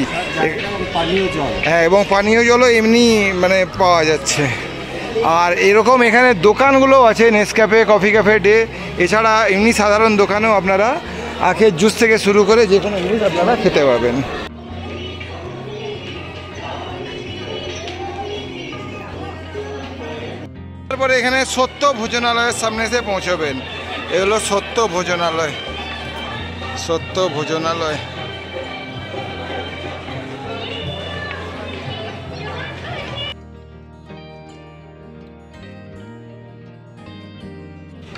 হ্যাঁ, এবং পানীয় জলও এমনি মানে পাওয়া যাচ্ছে। আর এরকম এখানে দোকানগুলো আছে, নেসক্যাফে, কফি ক্যাফে ডে, এছাড়া এমনি সাধারণ দোকানেও আপনারা আখের জুস থেকে শুরু করে যে কোনো জিনিস আপনারা খেতে পাবেন। তারপরে এখানে সত্য ভোজনালয়ের সামনে এসে পৌঁছবেন। এ হলো সত্য ভোজনালয়। সত্য ভোজনালয়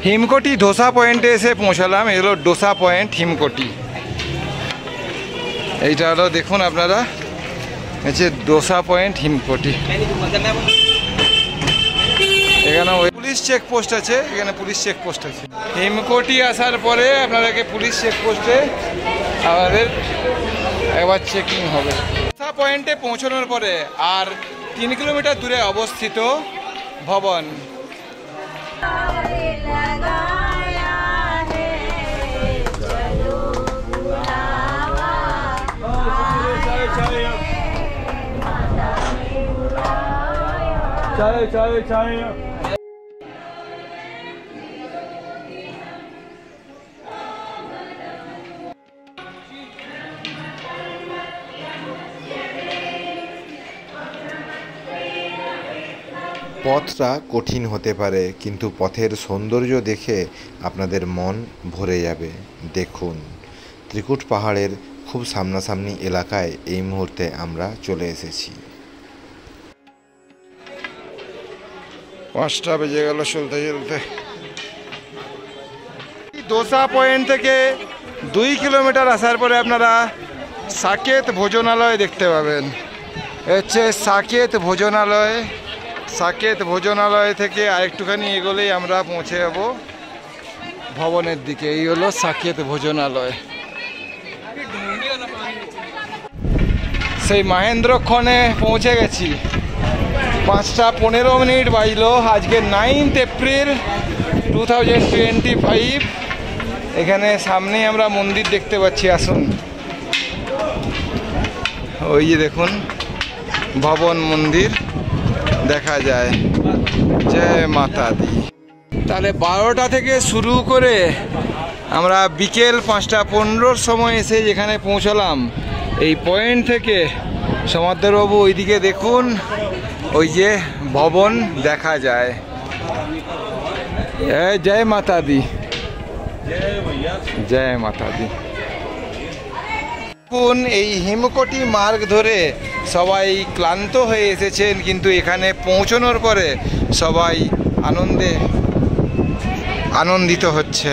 হিমকোটি ধোসা পয়েন্টে এসে পৌঁছালাম। এগুলো ডোসা পয়েন্ট হিমকোটি। এইটা হলো দেখুন আপনারা, হচ্ছে ডোসা পয়েন্ট হিমকোটি। এখানে পুলিশ চেকপোস্ট আছে, এখানে পুলিশ চেকপোস্ট আছে। হিমকোটি আসার পরে আপনাদেরকে পুলিশ চেকপোস্টে আমাদের একবার চেকিং হবে। ডোসা পয়েন্টে পৌঁছানোর পরে আর 3 কিলোমিটার দূরে অবস্থিত ভবন। পথটা কঠিন হতে পারে, কিন্তু পথের সৌন্দর্য দেখে আপনাদের মন ভরে যাবে। দেখুন ত্রিকুট পাহাড়ের খুব সামনাসামনি এলাকায় এই মুহূর্তে আমরা চলে এসেছি। 5টা বেজে গেল চলতে চলতে। দোসা পয়েন্ট থেকে 2 কিলোমিটার আসার পরে আপনারা সাকেত ভোজনালয় দেখতে পাবেন। হচ্ছে সাকেত ভোজনালয়। সাকেত ভোজনালয় থেকে আরেকটুখানি এগোলেই আমরা পৌঁছে যাব ভবনের দিকে। এই হলো সাকেত ভোজনালয়। সেই মহেন্দ্রক্ষণে পৌঁছে গেছি। 5টা 15 মিনিট বাজলো। আজকে 9 এপ্রিল 2025। এখানে সামনেই আমরা মন্দির দেখতে পাচ্ছি, আসুন। ওই যে দেখুন ভবন মন্দির দেখা যায়। জয় মাতা দি। তাহলে 12টা থেকে শুরু করে আমরা বিকেল 5টা 15-র সময় এসে যেখানে পৌঁছলাম, এই পয়েন্ট থেকে সমাদরবাবু ওইদিকে দেখুন, ওই যে ভবন দেখা যায়। জয় মাতা দি, জয় মাতা দি। দেখুন এই হিমকটি মার্গ ধরে সবাই ক্লান্ত হয়ে এসেছেন, কিন্তু এখানে পৌঁছানোর পরে সবাই আনন্দিত হচ্ছে।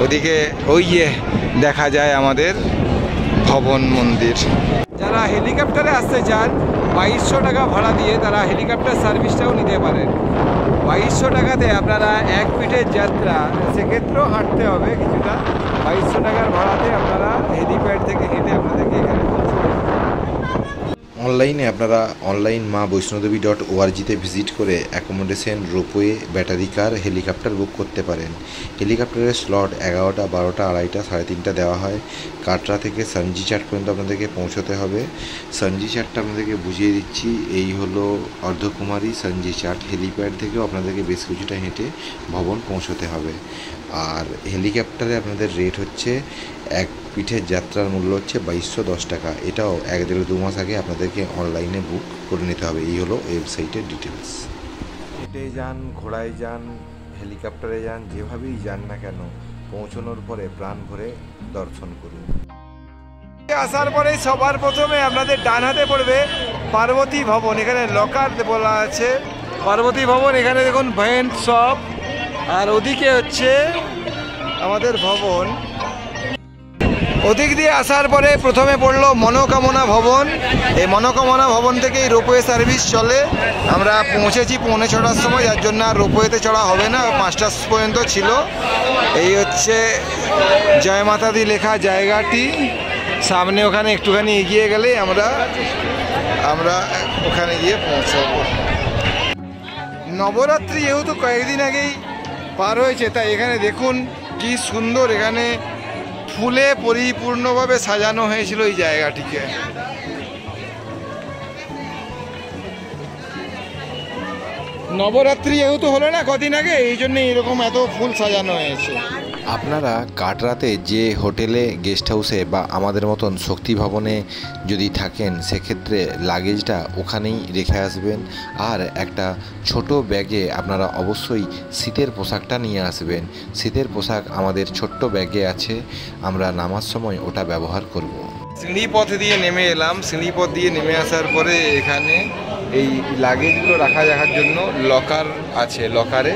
ওদিকে ওই যে দেখা যায় আমাদের ভবন মন্দির। যারা হেলিকপ্টারে আসতে চান 2200 টাকা ভাড়া দিয়ে তারা হেলিকপ্টার সার্ভিসটাও নিতে পারেন। 2200 টাকাতে আপনারা এক পিঠের যাত্রা, সেক্ষেত্রেও হাঁটতে হবে কিছুটা। 2200 টাকার ভাড়াতে আপনারা হেলিপ্যাড থেকে হেঁটে আপনাদেরকে এখানে অনলাইনে আপনারা অনলাইন মা বৈষ্ণোদেবী.org-তে ভিজিট করে অ্যাকোমোডেশন, রোপওয়ে, ব্যাটারি কার, হেলিকপ্টার বুক করতে পারেন। হেলিকপ্টারের স্লট 11টা, 12টা, 2:30, 3:30 দেওয়া হয়। কাটরা থেকে সঞ্জিচাট পর্যন্ত আপনাদেরকে পৌঁছতে হবে। সঞ্জিচাটটা আপনাদেরকে বুঝিয়ে দিচ্ছি। এই হলো অর্ধকুমারী সঞ্জিচাট। হেলিপ্যাড থেকেও আপনাদেরকে বেশ কিছুটা হেঁটে ভবন পৌঁছতে হবে। আর হেলিকপ্টারে আপনাদের রেট হচ্ছে এক পিঠের যাত্রার মূল্য হচ্ছে 2210 টাকা। এটাও 1-1.5-2 মাস আগে আপনাদেরকে অনলাইনে বুক করে নিতে হবে। এই হলো ওয়েবসাইটের ডিটেলস। হেঁটে যান, ঘোড়ায় যান, হেলিকপ্টারে যান, যেভাবেই যান না কেন, পৌঁছানোর পরে প্রাণ ভরে দর্শন করুন। আসার পরে সবার প্রথমে আপনাদের ডান হাতে পড়বে পার্বতী ভবন। এখানে লকার বলা আছে পার্বতী ভবন। এখানে দেখুন ভ্যান শপ, আর ওদিকে হচ্ছে আমাদের ভবন। ওদিক দিয়ে আসার পরে প্রথমে পড়লো মনোকামনা ভবন। এই মনোকামনা ভবন থেকেই রোপওয়ে সার্ভিস চলে। আমরা পৌঁছেছি 5:45-র সময়, যার জন্য আর রোপওয়েতে চড়া হবে না, 5টা পর্যন্ত ছিল। এই হচ্ছে জয় মাতা দি লেখা জায়গাটি। সামনে ওখানে একটুখানি এগিয়ে গেলে আমরা ওখানে গিয়ে পৌঁছাবো। নবরাত্রি যেহেতু কয়েকদিন আগেই পার হয়েছে, তাই এখানে দেখুন কি সুন্দর এখানে ফুলে পরিপূর্ণভাবে সাজানো হয়েছিল এই জায়গাটিকে। নবরাত্রি যেহেতু হলো না কদিন আগে, এই জন্য এরকম এত ফুল সাজানো হয়েছে। আপনারা কাটরাতে যে হোটেলে, গেস্ট হাউসে বা আমাদের মতন শক্তি ভবনে যদি থাকেন, সেক্ষেত্রে লাগেজটা ওখানেই রেখে আসবেন। আর একটা ছোট ব্যাগে আপনারা অবশ্যই শীতের পোশাকটা নিয়ে আসবেন। শীতের পোশাক আমাদের ছোট্ট ব্যাগে আছে, আমরা নামার সময় ওটা ব্যবহার করব। সিঁড়িপথ দিয়ে নেমে এলাম। সিঁড়িপথ দিয়ে নেমে আসার পরে এখানে এই লাগেজগুলো রাখার জন্য লকার আছে। লকারে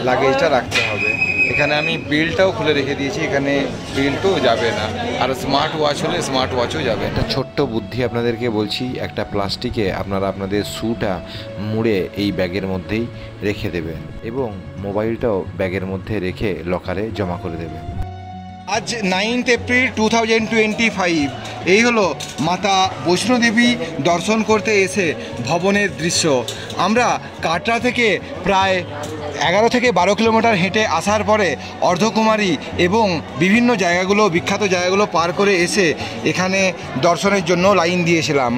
লাগেজটা রাখতে হবে। এখানে আমি বিলটাও খুলে রেখে দিয়েছি, এখানে বিলটাও যাবে না। আর স্মার্ট ওয়াচ হলে স্মার্ট ওয়াচও যাবে। একটা ছোট্ট বুদ্ধি আপনাদেরকে বলছি, একটা প্লাস্টিকে আপনারা আপনাদের শ্যুটা মুড়ে এই ব্যাগের মধ্যেই রেখে দেবেন এবং মোবাইলটাও ব্যাগের মধ্যে রেখে লকারে জমা করে দেবেন। আজ 9 এপ্রিল 2025। এই হলো মাতা বৈষ্ণোদেবী দর্শন করতে এসে ভবনের দৃশ্য। আমরা কাটরা থেকে প্রায় 11 থেকে 12 কিলোমিটার হেঁটে আসার পরে অর্ধকুমারী এবং বিভিন্ন জায়গাগুলো, বিখ্যাত জায়গাগুলো পার করে এসে এখানে দর্শনের জন্য লাইন দিয়েছিলাম।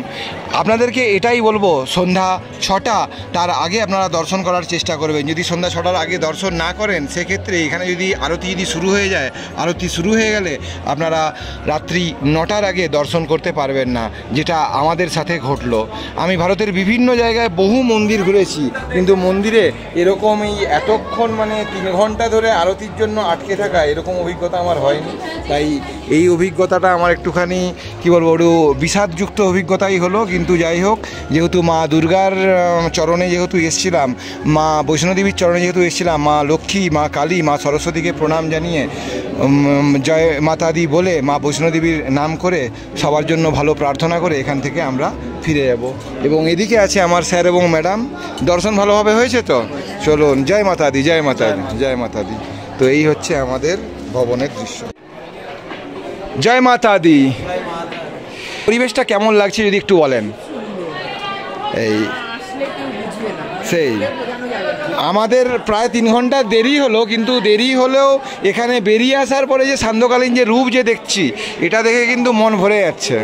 আপনাদেরকে এটাই বলবো, সন্ধ্যা 6টা তার আগে আপনারা দর্শন করার চেষ্টা করবেন। যদি সন্ধ্যা 6টার আগে দর্শন না করেন, সেক্ষেত্রে এখানে যদি আরতি শুরু হয়ে যায়, আরতি শুরু হয়ে গেলে আপনারা রাত্রি 9টার আগে দর্শন করতে পারবেন না, যেটা আমাদের সাথে ঘটলো। আমি ভারতের বিভিন্ন জায়গায় বহু মন্দির ঘুরেছি, কিন্তু মন্দিরে এরকম এই এতক্ষণ মানে 3 ঘন্টা ধরে আরতির জন্য আটকে থাকা এরকম অভিজ্ঞতা আমার হয়নি। তাই এই অভিজ্ঞতাটা আমার একটুখানি কী বলবো, একটু বিষাদযুক্ত অভিজ্ঞতাই হলো। কিন্তু যাই হোক, যেহেতু মা দুর্গার চরণে যেহেতু এসেছিলাম, মা বৈষ্ণোদেবীর চরণে যেহেতু এসেছিলাম, মা লক্ষ্মী, মা কালী, মা সরস্বতীকে প্রণাম জানিয়ে জয় মাতা দি বলে, মা বৈষ্ণোদেবীর নাম করে, সবার জন্য ভালো প্রার্থনা করে এখান থেকে আমরা ফিরে যাব। এবং এদিকে আছে আমার স্যার এবং ম্যাডাম। দর্শন ভালোভাবে হয়েছে তো? চলুন, জয় মাতা দি, জয় মাতা দি, জয় মাতা দি। তো এই হচ্ছে আমাদের ভবনের দৃশ্য। জয় মাতা দি। পরিবেশটা কেমন লাগছে যদি একটু বলেন। এই সেই আমাদের প্রায় 3 ঘন্টা দেরি হলো, কিন্তু দেরি হলেও এখানে বেরিয়ে আসার পরে যে সান্ধ্যকালীন যে রূপ যে দেখছি, এটা দেখে কিন্তু মন ভরে যাচ্ছে।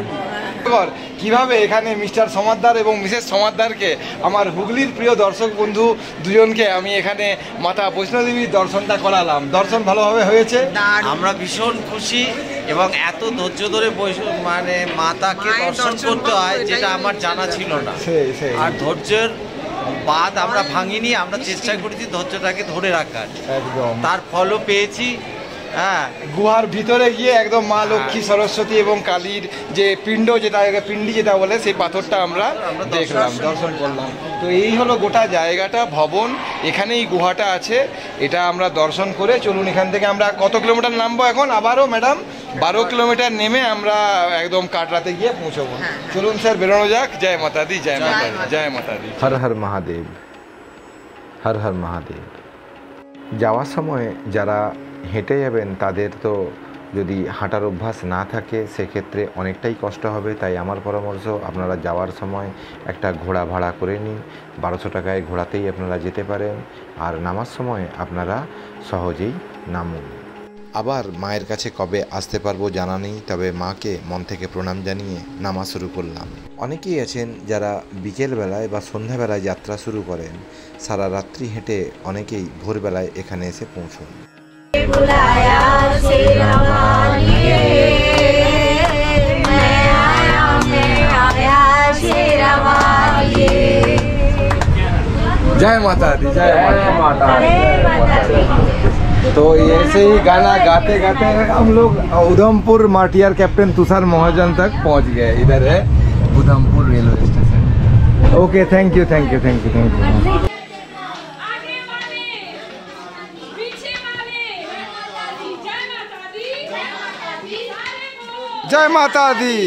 কিভাবে এখানে মিস্টার সমাদ্দার এবং মিসেস সমাদ্দারকে, আমার হুগলির প্রিয় দর্শক বন্ধু দুজনকে আমি এখানে মাতা বৈষ্ণোদেবীর দর্শনটা করালাম। দর্শন ভালোভাবে হয়েছে, আমরা ভীষণ খুশি। এবং এত ধৈর্য ধরে মানে মাতাকে দর্শন করতে হয়, যেটা আমার জানা ছিল না। আর ধৈর্যের বাদ আমরা ভাঙিনি, আমরা চেষ্টা করেছি ধৈর্যটাকে ধরে রাখার, একদম তার ফলও পেয়েছি। হ্যাঁ, গুহার ভিতরে গিয়ে একদম মা লক্ষ্মী, সরস্বতী এবং কালীর যে পিণ্ড, যেটা পিণ্ডি যেটা বলে, সেই পাথরটা আমরা দেখলাম, দর্শন করলাম। তো এই হলো গোটা জায়গাটা, ভবন, এখানেই গুহাটা আছে। এটা আমরা দর্শন করে চলুন এখান থেকে আমরা কত কিলোমিটার নামবো এখন আবারও ম্যাডাম? 12 কিলোমিটার নেমে আমরা একদম কাটরাতে গিয়ে পৌঁছবো। চলুন স্যার, বেরোনো যাক। জয় মাতা দি, জয় মাতা দি, জয় মাতা দি। হর হর মহাদেব, হর হর মহাদেব। যাওয়ার সময় যারা হেঁটে যাবেন, তাদের তো যদি হাঁটার অভ্যাস না থাকে, সেক্ষেত্রে অনেকটাই কষ্ট হবে। তাই আমার পরামর্শ, আপনারা যাওয়ার সময় একটা ঘোড়া ভাড়া করে নিন। 1200 টাকায় ঘোড়াতেই আপনারা যেতে পারেন। আর নামার সময় আপনারা সহজেই নামুন। আবার মায়ের কাছে কবে আসতে পারবো জানা নেই, তবে মাকে মন থেকে প্রণাম জানিয়ে নামা শুরু করলাম। অনেকেই আছেন যারা বিকেলবেলায় বা সন্ধ্যাবেলায় যাত্রা শুরু করেন। সারা রাত্রি হেঁটে অনেকেই ভোরবেলায় এখানে এসে পৌঁছন। जय माता दी, जय माता दी। तो ऐसे ही गाना गाते गाते हम लोग उधमपुर माटियार कैप्टन तुषार महाजन तक पहुंच गए। इधर है Udhampur railway station. Okay, thank you, thank you, thank you, thank you. जय माता दी,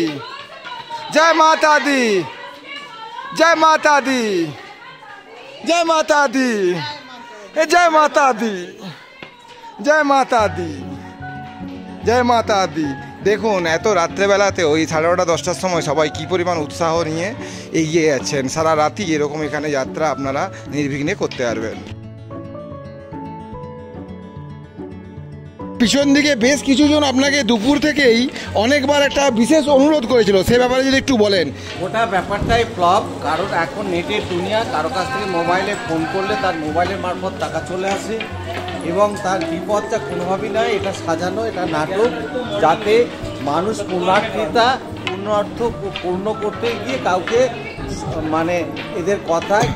जय माता दी, जय माता दी, जय माता दी, जय माता दी, जय माता दी, जय माता दी। দেখুন, এত রাত্রেবেলাতে ওই 9:30 10টার সময় সবাই কী পরিমাণ উৎসাহ নিয়ে এগিয়ে যাচ্ছেন। সারা রাতি এরকম এখানে যাত্রা আপনারা নির্বিঘ্নে করতে পারবেন। পিছন দিকে বেশ কিছুজন আপনাকে দুপুর থেকেই অনেকবার একটা বিশেষ অনুরোধ করেছিল, সে ব্যাপারে যদি একটু বলেন। ওটা ব্যাপারটাই ফ্লপ, কারণ এখন নেটের দুনিয়া, কারো কাছ থেকে মোবাইলে ফোন করলে তার মোবাইলের মারফত টাকা চলে আসে, এবং তার বিপদটা কোনোভাবেই নয়। এটা সাজানো, এটা নাটক, যাতে মানুষ পুণ্যার্থিতা পূর্ণার্থ পূর্ণ করতে গিয়ে কাউকে মানে এদের কথায়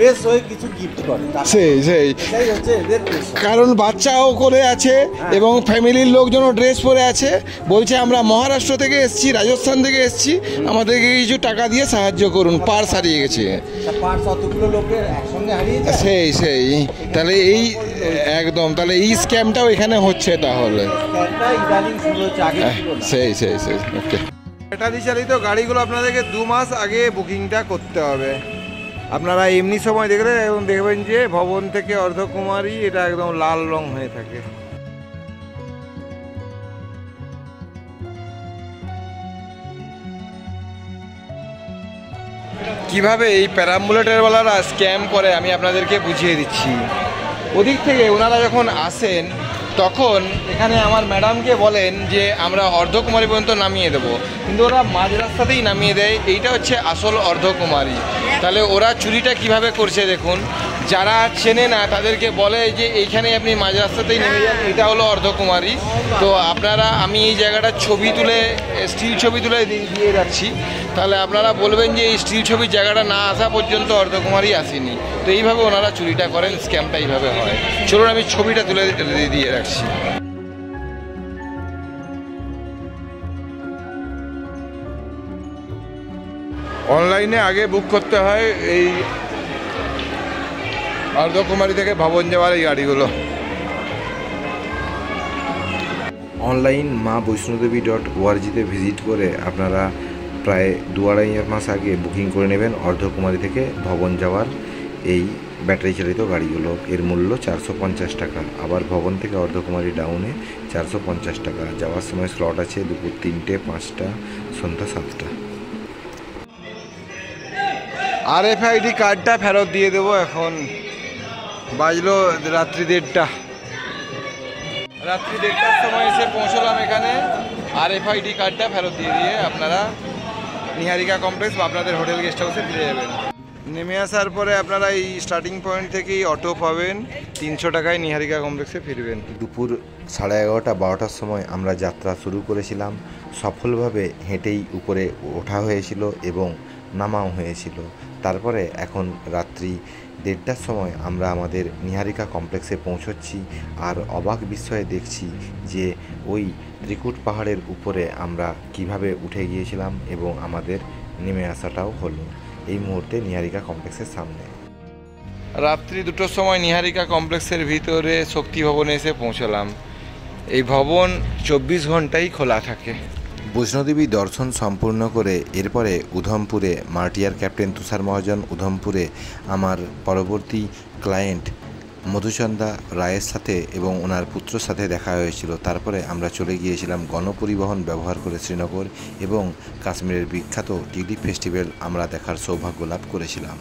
বেশ হয়ে কিছু গিফট করে। সেই হচ্ছে এদের, কারণ বাচ্চাও করে আছে এবং ফ্যামিলির লোকজনও ড্রেস পরে আছে। বলছে আমরা মহারাষ্ট্র থেকে এসেছি, রাজস্থান থেকে এসেছি, আমাদেরকে কিছু টাকা দিয়ে সাহায্য করুন, পার্স হারিয়ে গেছে। পার্স অতগুলো লোকের একসঙ্গে হারিয়ে যায়। সেই তাহলে এই একদম, তাহলে এই স্ক্যামটাও এখানে হচ্ছে তাহলে। সেই ওকে। ব্যাটারি চালিত গাড়িগুলো আপনাদেরকে 2 মাস আগে বুকিংটা করতে হবে। আপনারা এমনি সময় দেখলে এবং দেখবেন যে ভবন থেকে অর্ধকুমারী এটা একদম লাল রং হয়ে থাকে। কিভাবে এই প্যারাম্বুলেটরওয়ালারা স্ক্যাম করে আমি আপনাদেরকে বুঝিয়ে দিচ্ছি। ওদিক থেকে ওনারা যখন আসেন তখন এখানে আমার ম্যাডামকে বলেন যে আমরা অর্ধকুমারী পর্যন্ত নামিয়ে দেবো, কিন্তু ওরা মাঝ রাস্তাতেই নামিয়ে দেয়। এইটা হচ্ছে আসল অর্ধকুমারী। তাহলে ওরা চুরিটা কিভাবে করছে দেখুন। যারা চেনে না তাদেরকে বলে যে এইখানে আপনি মাঝ রাস্তাতেই নেমে যান, এটা হলো অর্ধকুমারী। তো আপনারা, আমি এই জায়গাটার ছবি তুলে, স্টিল ছবি তুলে দিয়ে রাখছি, তাহলে আপনারা বলবেন যে এই স্টিল ছবির জায়গাটা না আসা পর্যন্ত অর্ধকুমারী আসেনি। তো এইভাবে ওনারা চুরিটা করেন, স্ক্যামটা এইভাবে হয়। চলুন আমি ছবিটা তুলে দিয়ে রাখছি। অনলাইনে আগে বুক করতে হয় এই অর্ধকুমারী থেকে ভবন যাওয়ার এই গাড়িগুলো। অনলাইন মা বৈষ্ণোদেবী.org-তে ভিজিট করে আপনারা প্রায় 2-2.5 মাস আগে বুকিং করে নেবেন অর্ধকুমারী থেকে ভবন যাওয়ার এই ব্যাটারি চালিত গাড়িগুলো। এর মূল্য 450 টাকা। আবার ভবন থেকে অর্ধকুমারী ডাউনে 450 টাকা। যাওয়ার সময় স্লট আছে দুপুর 3টে, 5টা, সন্ধ্যা 7টা। RFID কার্ডটা ফেরত দিয়ে দেবো। এখন বাজলো রাত্রি 1:30। রাত্রি 1:30টার সময় এসে পৌঁছলাম এখানে। RFID কার্ডটা ফেরত দিয়ে আপনারা নিহারিকা কমপ্লেক্স বা আপনাদের হোটেল গেস্ট হাউসে ফিরে যাবেন। নেমে আসার পরে আপনারা এই স্টার্টিং পয়েন্ট থেকেই অটো পাবেন, 300 টাকায় নিহারিকা কমপ্লেক্সে ফিরবেন। দুপুর 11:30-12টার সময় আমরা যাত্রা শুরু করেছিলাম। সফলভাবে হেঁটেই উপরে ওঠা হয়েছিল এবং নামাও হয়েছিল। তারপরে এখন রাত্রি 1:30টার সময় আমরা আমাদের নিহারিকা কমপ্লেক্সে পৌঁছচ্ছি। আর অবাক বিস্ময়ে দেখছি যে ওই ত্রিকুট পাহাড়ের উপরে আমরা কিভাবে উঠে গিয়েছিলাম এবং আমাদের নেমে আসাটাও হলো এই মুহূর্তে নিহারিকা কমপ্লেক্সের সামনে। রাত্রি 2টোর সময় নিহারিকা কমপ্লেক্সের ভিতরে শক্তি ভবনে এসে পৌঁছলাম। এই ভবন 24 ঘন্টাই খোলা থাকে। বৈষ্ণোদেবী দর্শন সম্পূর্ণ করে এরপরে উধমপুরে মার্টিয়ার ক্যাপ্টেন তুষার মহাজন উধমপুরে আমার পরবর্তী ক্লায়েন্ট মধুচন্দা রায়ের সাথে এবং ওনার পুত্রর সাথে দেখা হয়েছিল। তারপরে আমরা চলে গিয়েছিলাম গণপরিবহন ব্যবহার করে শ্রীনগর এবং কাশ্মীরের বিখ্যাত টিউলিপ ফেস্টিভ্যাল আমরা দেখার সৌভাগ্য লাভ করেছিলাম।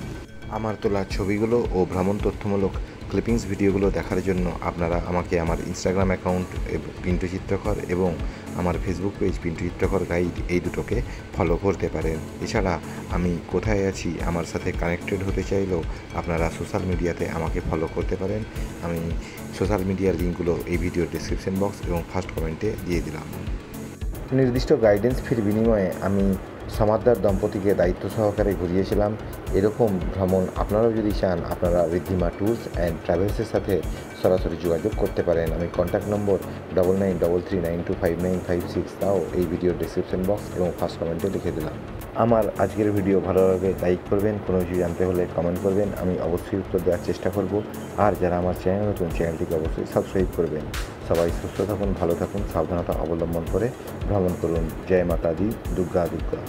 আমার তোলা ছবিগুলো ও ভ্রমণ তথ্যমূলক ক্লিপিংস ভিডিওগুলো দেখার জন্য আপনারা আমাকে আমার ইনস্টাগ্রাম অ্যাকাউন্ট পিন্টু চিত্রকর এবং আমার ফেসবুক পেজ পিন্টু চিত্রকর গাইড, এই দুটোকে ফলো করতে পারেন। এছাড়া আমি কোথায় আছি আমার সাথে কানেক্টেড হতে চাইলেও আপনারা সোশ্যাল মিডিয়াতে আমাকে ফলো করতে পারেন। আমি সোশ্যাল মিডিয়ার লিঙ্কগুলো এই ভিডিওর ডেসক্রিপশন বক্স এবং ফার্স্ট কমেন্টে দিয়ে দিলাম। নির্দিষ্ট গাইডেন্স ফির বিনিময়ে আমি সমাদদার দম্পতিকে দায়িত্ব সহকারে ঘুরিয়েছিলাম। এরকম ভ্রমণ আপনারাও যদি চান, আপনারা ঋদ্ধিমা ট্যুরস অ্যান্ড ট্রাভেলসের সাথে সরাসরি যোগাযোগ করতে পারেন। আমি কন্ট্যাক্ট নম্বর 9933925956 তাও এই ভিডিওর ডেসক্রিপশন বক্স এবং ফার্স্ট কমেন্টে লিখে দিলাম। আমার আজকের ভিডিও ভালো লাগলে লাইক করবেন, কোনো কিছু জানতে হলে কমেন্ট করবেন, আমি অবশ্যই উত্তর দেওয়ার চেষ্টা করব। আর যারা আমার চ্যানেল নতুন, চ্যানেলটিকে অবশ্যই সাবস্ক্রাইব করবেন। সবাই সুস্থ থাকুন, ভালো থাকুন, সাবধানতা অবলম্বন করে ভ্রমণ করুন। জয় মাতা দি, দুর্গা দুর্গা।